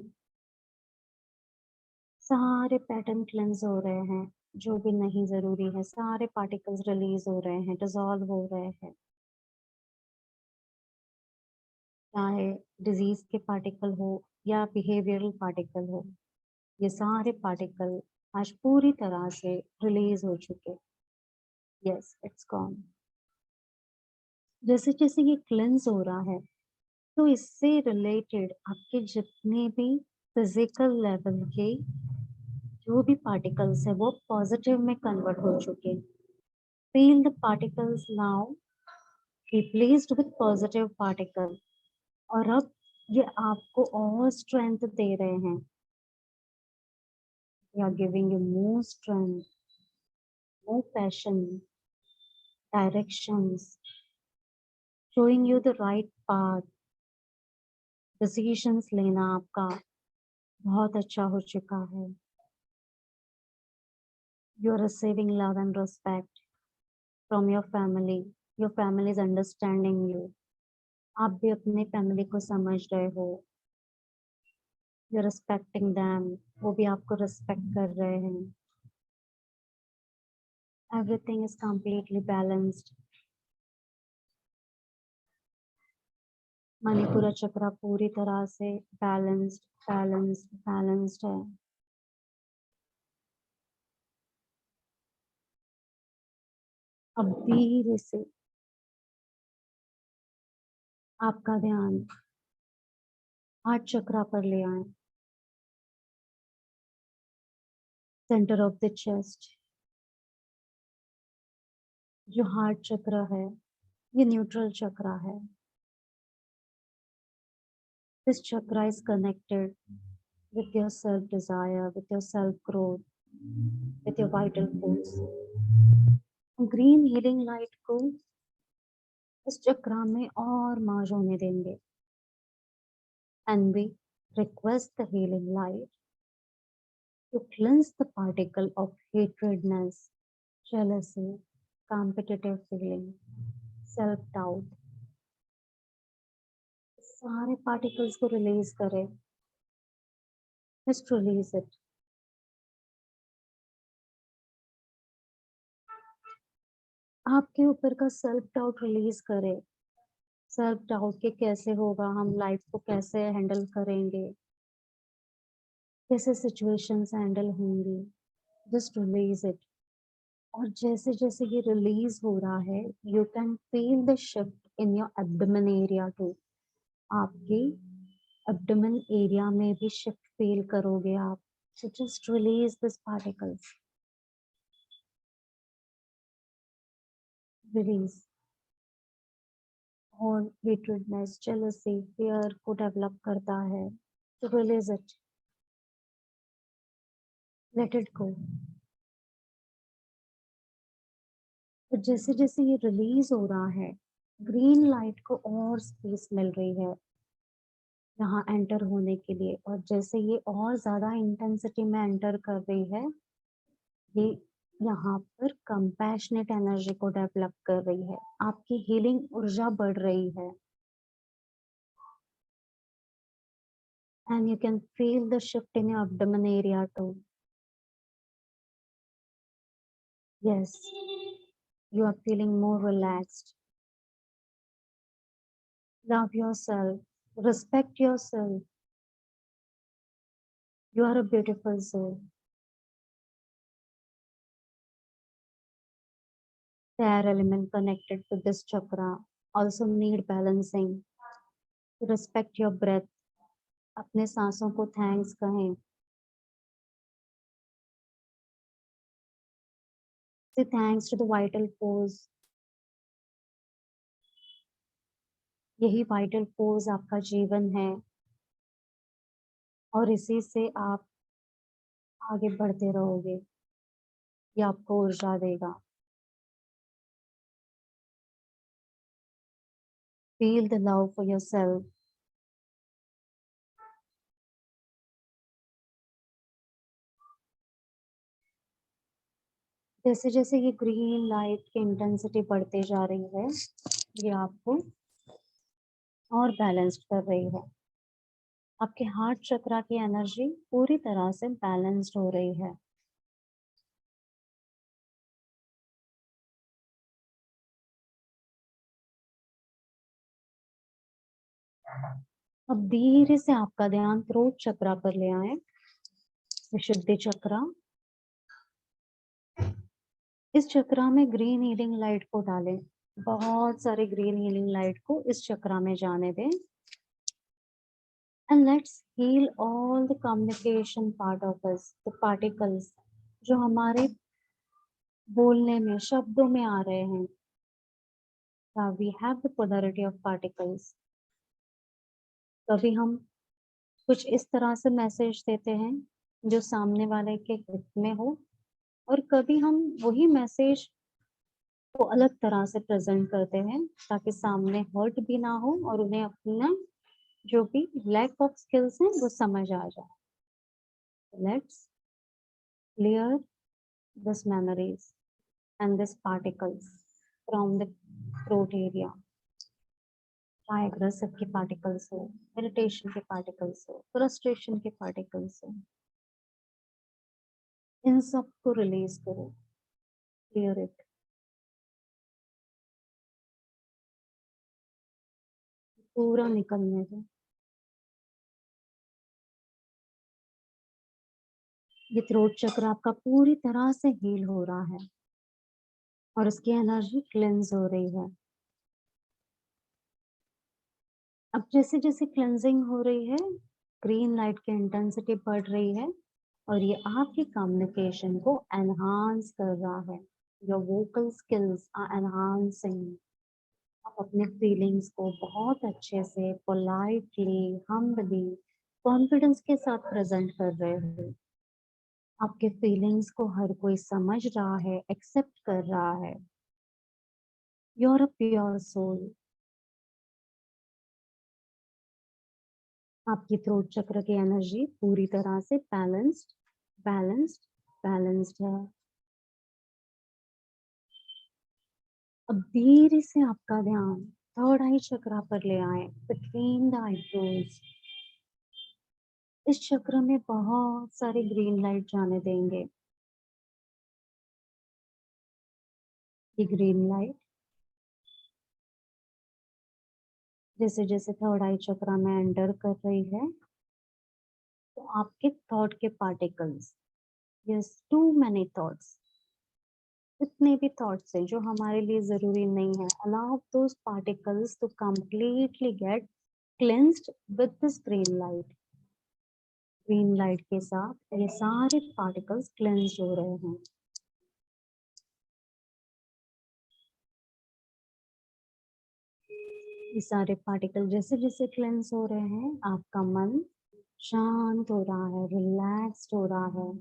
सारे पैटर्न क्लेंस हो रहे हैं. जो भी नहीं जरूरी है सारे पार्टिकल्स रिलीज हो रहे हैं, डिसॉल्व हो रहे हैं. चाहे डिजीज के पार्टिकल हो या बिहेवियरल पार्टिकल हो, ये सारे पार्टिकल आज पूरी तरह से रिलीज हो चुके. Yes, it's gone. जैसे जैसे ये क्लेंस हो रहा है तो इससे रिलेटेड आपके जितने भी फिजिकल लेवल के जो भी पार्टिकल्स है वो पॉजिटिव में कन्वर्ट हो चुके. Feel the particles now replaced with positive particle. और अब ये आपको और स्ट्रेंथ दे रहे हैं. They are giving you more strength, more passion, directions, showing you the right path. Decisions लेना आपका बहुत अच्छा हो चुका है. You are receiving love and respect from your family. Your family is understanding you. आप भी अपने फैमिली को समझ रहे हो. You're respecting them. वो भी आपको respect कर रहे हैं. Everything is completely balanced. Manipura चक्रा पूरी तरह से बैलेंस्ड है. अब धीरे से आपका ध्यान हार्ट चक्रा पर ले आए. Centre of the chest. जो हार्ट चक्र है ये न्यूट्रल चक्रा है. This chakra is connected with your self desire, with your self growth, with your vital force. Green healing light को इस चक्रा में और मर्ज होने देंगे. And we request the healing light to cleanse the particle of hatredness, jealousy, competitive feeling, self-doubt. सारे particles को release करें. Just release it. आपके ऊपर का सेल्फ डाउट रिलीज करें. सेल्फ डाउट के कैसे होगा, हम लाइफ को कैसे हैंडल करेंगे, कैसे सिचुएशंस हैंडल होंगी. Just release it. और जैसे जैसे ये रिलीज हो रहा है, you can feel the shift in your abdomen area too. आपके एब्डोमेन एरिया में भी शिफ्ट फील करोगे आप। So just release these particles. Release. और hatredness, jealousy, fear को डेवलप करता है, तो release it. Let it go. तो जैसे जैसे ये रिलीज हो रहा है, ग्रीन लाइट को और स्पेस मिल रही है यहाँ एंटर होने के लिए, और जैसे ये और ज्यादा इंटेंसिटी में एंटर कर रही है, ये यहाँ पर कंपैशनेट एनर्जी को डेवलप कर रही है, आपकी हीलिंग ऊर्जा बढ़ रही है। And you can feel the shift in your abdomen area too. Yes, you are feeling more relaxed. Love yourself, respect yourself. You are a beautiful soul. The air element connected to this chakra also need balancing. Respect your breath. अपने सांसों को thanks कहें. Say thanks to the vital force. यही vital force आपका जीवन है, और इसी से आप आगे बढ़ते रहोगे. ये आपको ऊर्जा देगा. Feel the love for yourself. जैसे जैसे ये ग्रीन लाइट की इंटेंसिटी बढ़ते जा रही है, ये आपको और बैलेंस्ड कर रही है. आपके हार्ट चक्रा की एनर्जी पूरी तरह से बैलेंस्ड हो रही है. अब धीरे से आपका ध्यान थ्रोट चक्रा पर ले आए. विशुद्धि चक्रा. इस चक्रा में ग्रीन हीलिंग लाइट को डालें. बहुत सारे ग्रीन हीलिंग लाइट को इस चक्रा में जाने दें. And let's heal all the communication part of us, the particles जो हमारे बोलने में, शब्दों में आ रहे हैं. We have the polarity of particles. कभी हम कुछ इस तरह से मैसेज देते हैं जो सामने वाले के हित में हो, और कभी हम वही मैसेज को अलग तरह से प्रेजेंट करते हैं ताकि सामने हर्ट भी ना हो और उन्हें अपना जो भी लैक ऑफ स्किल्स हैं वो समझ आ जाए. Let's clear this memories and these particles from the throat area. चाहे aggressive के particles हो, irritation के particles हो, frustration के particles हो, इन सब को release करो. Clear it. पूरा निकलने दो. ये थ्रोट चक्र आपका पूरी तरह से हील हो रहा है और उसकी एनर्जी क्लेंस हो रही है. अब जैसे जैसे क्लेंजिंग हो रही है, ग्रीन लाइट की इंटेंसिटी बढ़ रही है और ये आपकी कम्युनिकेशन को एनहांस कर रहा है. Your vocal skills are enhancing. आप अपने फीलिंग्स को बहुत अच्छे से, पोलाइटली, हम्बली, कॉन्फिडेंस के साथ प्रेजेंट कर रहे हो. आपके फीलिंग्स को हर कोई समझ रहा है, एक्सेप्ट कर रहा है. You are a pure soul. आपकी थ्रोट चक्र की एनर्जी पूरी तरह से बैलेंस्ड बैलेंस्ड बैलेंस्ड है. अब धीरे से आपका ध्यान थर्ड आई चक्र पर ले आए, बिटवीन द आईब्रोज. इस चक्र में बहुत सारी ग्रीन लाइट जाने देंगे. ये ग्रीन लाइट जैसे जैसे थर्ड आई चक्र में एंटर कर रही है, तो आपके थॉट के particles, yes, too many thoughts, जितने भी थॉट्स हैं जो हमारे लिए जरूरी नहीं है, allow those particles to completely get cleansed with this green light. Green light के साथ ये सारे पार्टिकल्स क्लेंस हो रहे हैं। ये सारे पार्टिकल जैसे जैसे क्लेंस हो रहे हैं, आपका मन शांत हो रहा है, रिलैक्स्ड हो रहा है,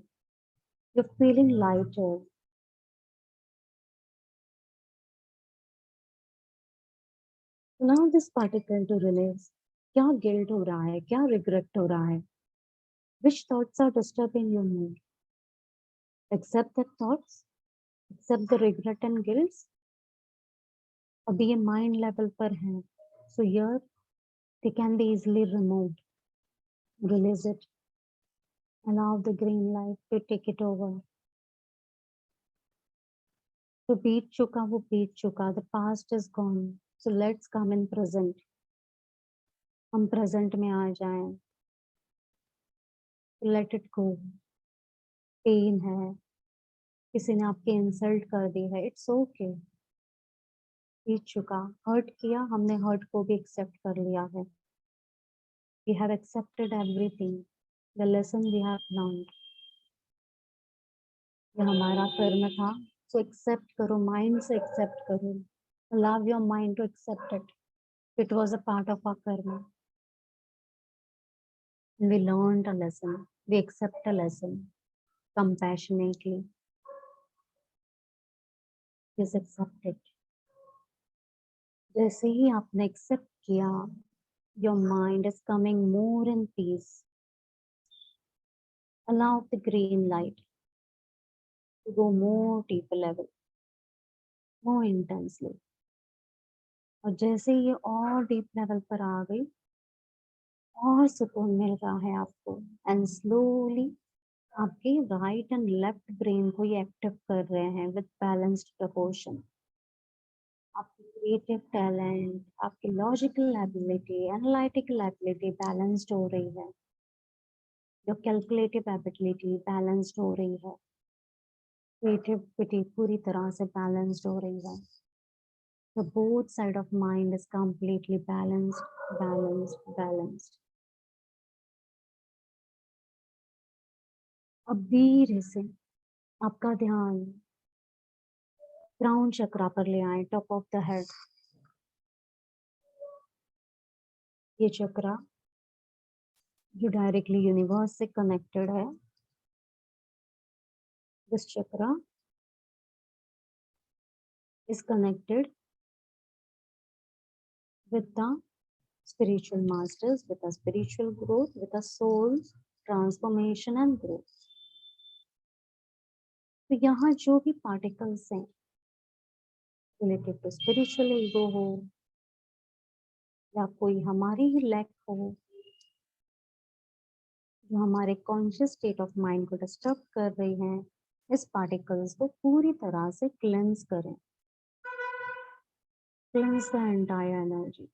you feeling lighter. Now this particle to release. क्या गिल्ट हो रहा है, क्या रिग्रेट हो रहा है, which thoughts are disturbing your mood, accept that thoughts, accept the regret and guilt. अभी ये माइंड लेवल पर है, so here they can be easily removed. Release it. Allow the green light to take it over. तो बीत चुका वो बीत चुका, the past is gone. So let's come in present. हम present में आ जाएं. Let it go. पेन है, किसी ने आपकी इंसल्ट कर दी है, इट्स ओके, बीत चुका। हर्ट किया, हमने हर्ट को भी एक्सेप्ट कर लिया है। We have accepted everything. The lesson we have learned. ये हमारा कर्म था, so accept करो, माइंड से एक्सेप्ट करो। Allow your mind to accept it. It was a part of our karma. We learned a lesson. We accept a lesson compassionately. Just accept it. जैसे ही आपने accept किया, your mind is coming more in peace. Allow the green light to go more deeper level, more intensely. और जैसे ही ये और deep level पर आ गई, और सुकून मिल रहा है आपको, and slowly आपके राइट एंड लेफ्ट ब्रेन को ये एक्टिव कर रहे हैं विद बैलेंस्ड प्रपोर्शन। आपकी क्रिएटिव टैलेंट, आपकी logical ability, analytical ability balanced हो रही है, जो कैलकुलेटिव एबिलिटी बैलेंस्ड हो रही है, क्रिएटिविटी पूरी तरह से बैलेंस्ड हो रही है। The both side of mind is completely balanced, balanced, balanced. अब धीरे से आपका ध्यान क्राउन चक्रा पर ले आए, टॉप ऑफ द हेड। ये चक्रा जो डायरेक्टली यूनिवर्स से कनेक्टेड है, this chakra is connected with the spiritual masters, with a spiritual growth, with a soul transformation and growth. तो यहाँ जो भी पार्टिकल्स हैं रिलेटेड टू स्पिरिचुअल ईगो हो या कोई हमारी ही लैक हो, जो हमारे कॉन्शियस स्टेट ऑफ माइंड को डिस्टर्ब कर रही हैं, इस पार्टिकल्स को पूरी तरह से क्लेंस करें। Cleanse the entire energy.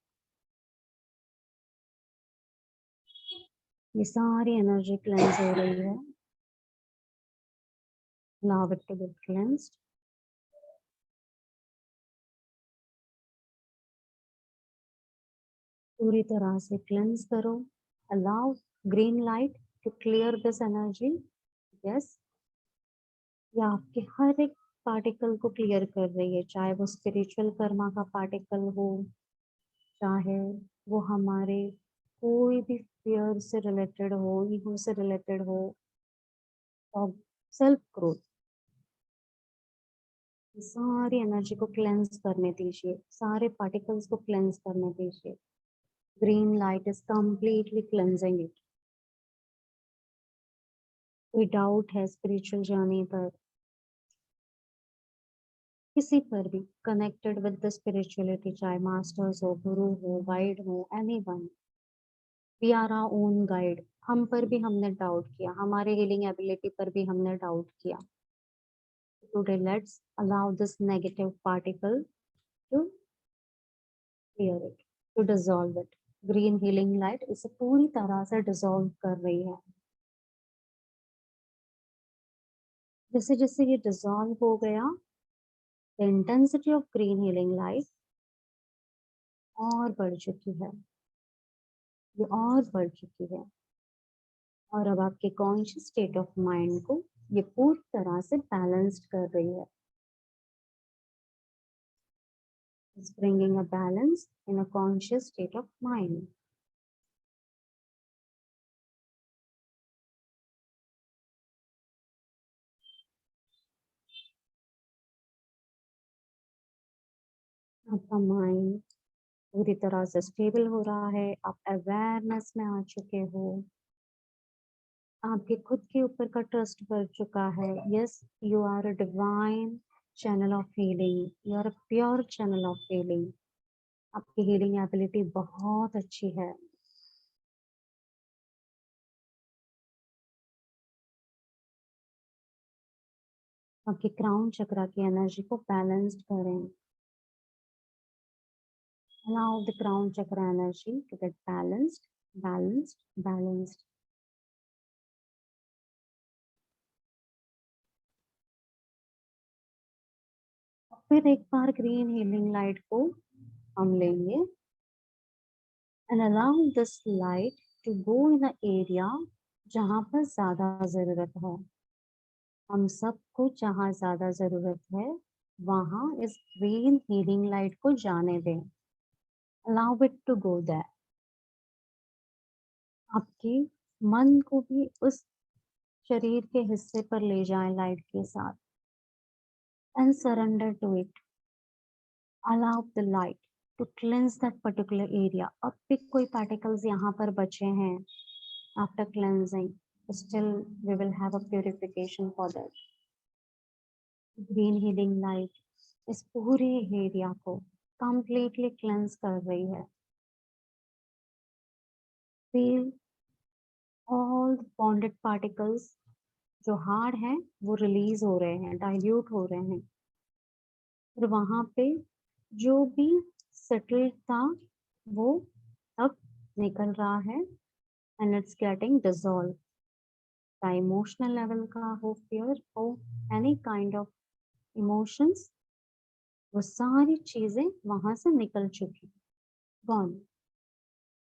ये सारी एनर्जी क्लेंस हो रही है। Allow it to get cleansed. पूरी तरह से क्लेंस करो। Allow green light to clear this energy. Yes. ये आपके हर एक पार्टिकल को क्लियर कर रही है, चाहे वो स्पिरिचुअल कर्मा का पार्टिकल हो, चाहे वो हमारे कोई भी फियर से रिलेटेड हो, ईगो से रिलेटेड हो, और सेल्फ ग्रोथ। सारी एनर्जी को क्लेंस करने दीजिए, सारे पार्टिकल्स को क्लेंस करने दीजिए। Green light is completely cleansing it. कोई डाउट है स्पिरिचुअल जर्नी पर, किसी पर भी कनेक्टेड विद द स्पिरिचुअलिटी, चाहे मास्टर्स हो, गुरु हो, गाइड हो, anyone, we are our own guide. हम पर भी हमने डाउट किया, हमारे हीलिंग एबिलिटी पर भी हमने डाउट किया। Today let's allow this negative particle to clear it, to dissolve it. Green healing light इसे पूरी तरह से डिसॉल्व कर रही है। जैसे जैसे ये डिसॉल्व हो गया, the intensity of green healing light और बढ़ चुकी है, ये और बढ़ चुकी है। और अब आपके कॉन्शियस स्टेट ऑफ माइंड को ये पूरी तरह से बैलेंस्ड कर रही है। It's bringing a balance in a conscious state of mind. आपका माइंड पूरी तरह से स्टेबल हो रहा है, आप अवेयरनेस में आ चुके हो, आपके खुद के ऊपर का ट्रस्ट बढ़ चुका है। Yes, you are a divine channel of healing, you are a pure channel of healing. आपकी हीलिंग एबिलिटी बहुत अच्छी है। आपके क्राउन चक्रा की एनर्जी को बैलेंस्ड करें। Allow the crown chakra energy to get balanced, balanced, balanced. फिर एक बार ग्रीन हीलिंग लाइट को हम लेंगे and allow this light to go in an area जहाँ पर ज्यादा जरूरत है। हम सबको जहाँ ज्यादा जरूरत है वहाँ इस ग्रीन हीलिंग लाइट को जाने दें। Allow it to go there. आपके मन को भी उस शरीर के हिस्से पर ले जाएं लाइट के साथ and surrender to it. Allow the light to cleanse that particular area. अब भी कोई particles यहाँ पर बचे हैं, after cleansing, still we will have a purification for that. Green healing light इस पूरे area को completely cleanse कर रही है. Feel all the bonded particles जो हार्ड हैं वो रिलीज हो रहे हैं, डाइल्यूट हो रहे हैं। और वहां पे जो भी सेटल था वो अब निकल रहा है and it's getting dissolved. चाहे इमोशनल लेवल का हो, फियर हो, एनी काइंड ऑफ इमोशंस, वो सारी चीजें वहां से निकल चुकी, गॉन,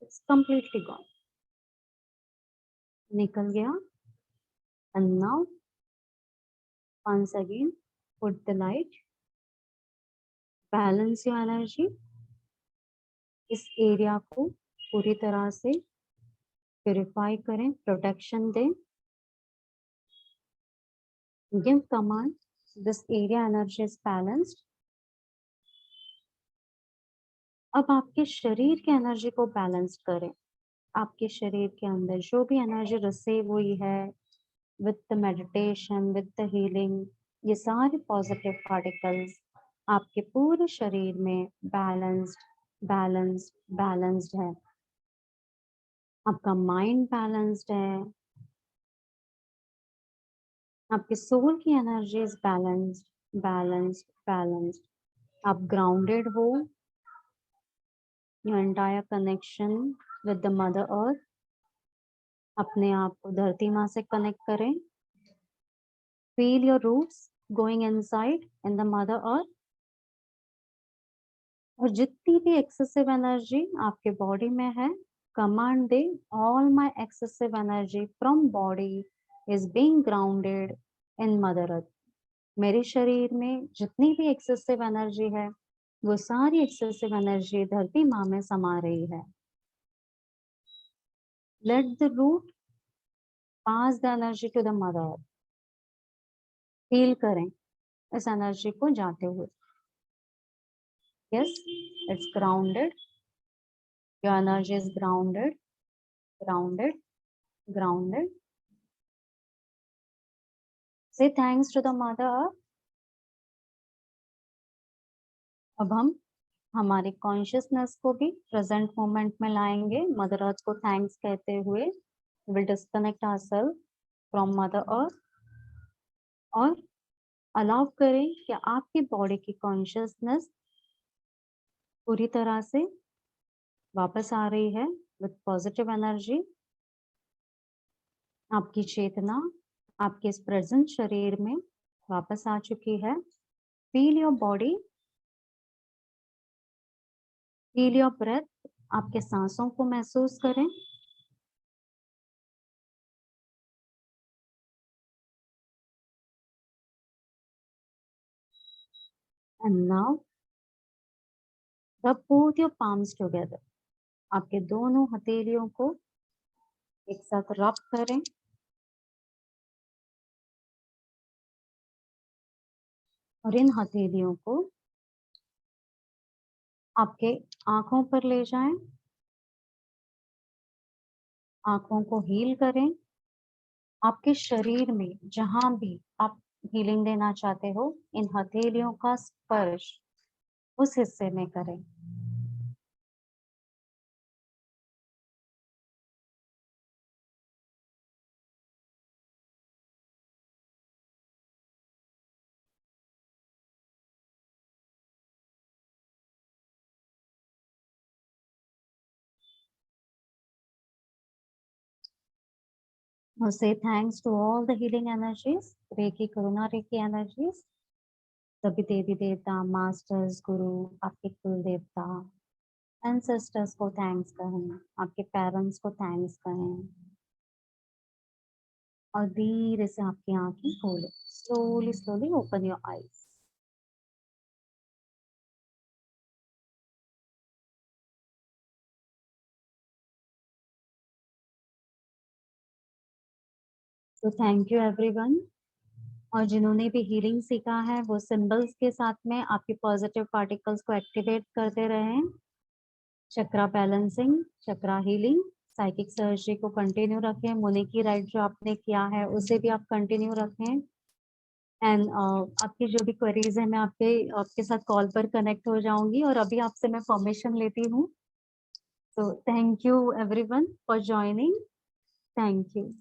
इट्स कंप्लीटली गॉन, निकल गया। And now once again put the light, balance your energy, इस एरिया को पूरी तरह से प्यूरिफाई करें, प्रोटेक्शन दें। Give command, this area energy is balanced. अब आपके शरीर के एनर्जी को बैलेंस करें। आपके शरीर के अंदर जो भी एनर्जी रिसीव हुई है with the meditation, with the healing, ये सारे पॉजिटिव पार्टिकल्स आपके पूरे शरीर में बैलेंस्ड बैलेंस्ड बैलेंस्ड है। आपका माइंड बैलेंस्ड है, आपके सोल की energy is balanced balanced balanced. आप ग्राउंडेड हो, your entire connection with the mother earth, अपने आप को धरती माँ से कनेक्ट करें। Feel your roots going inside in the mother earth. और जितनी भी एक्सेसिव एनर्जी आपके बॉडी में है, कमांड दे, all my excessive energy from body is being grounded in mother earth. मेरे शरीर में जितनी भी एक्सेसिव एनर्जी है वो सारी एक्सेसिव एनर्जी धरती माँ में समा रही है। Let the root pass the energy to the mother earth. Feel करें इस एनर्जी को जाते हुए। Yes, it's grounded, your energy is grounded grounded grounded. Say thanks to the mother earth. अब हम हमारे कॉन्शियसनेस को भी प्रेजेंट मोमेंट में लाएंगे, मदर अर्थ को थैंक्स कहते हुए। Will disconnect ourself from mother earth और अलाउ करें कि आपकी बॉडी की कॉन्शियसनेस पूरी तरह से वापस आ रही है विद पॉजिटिव एनर्जी। आपकी चेतना आपके इस प्रेजेंट शरीर में वापस आ चुकी है। Feel your body, feel your breath, आपके सांसों को महसूस करें। And now rub both your palms together, आपके दोनों हथेलियों को एक साथ रब करें। और इन हथेलियों को आपके आंखों पर ले जाएं, आंखों को हील करें। आपके शरीर में जहां भी आप हीलिंग देना चाहते हो, इन हथेलियों का स्पर्श उस हिस्से में करें। Now say thanks to all the healing energies, Reiki, Karuna Reiki energies, सभी देवी देवता, मास्टर्स, गुरु, आपके कुल देवता, एंसेस्टर्स को थैंक्स कहें, आपके पेरेंट्स को थैंक्स कहें। और धीरे से आपकी आंखें खोलें। Slowly slowly open your eyes. तो थैंक यू एवरीवन। और जिन्होंने भी हीलिंग सीखा है वो सिंबल्स के साथ में आपके पॉजिटिव पार्टिकल्स को एक्टिवेट करते रहें। चक्रा बैलेंसिंग, चक्रा हीलिंग, साइकिक सर्जरी को कंटिन्यू रखें। मुनि की राइट जो आपने किया है उसे भी आप कंटिन्यू रखें। एंड आपकी जो भी क्वेरीज है मैं आपके साथ कॉल पर कनेक्ट हो जाऊंगी। और अभी आपसे मैं परमिशन लेती हूँ। तो thank you everyone for joining. Thank you.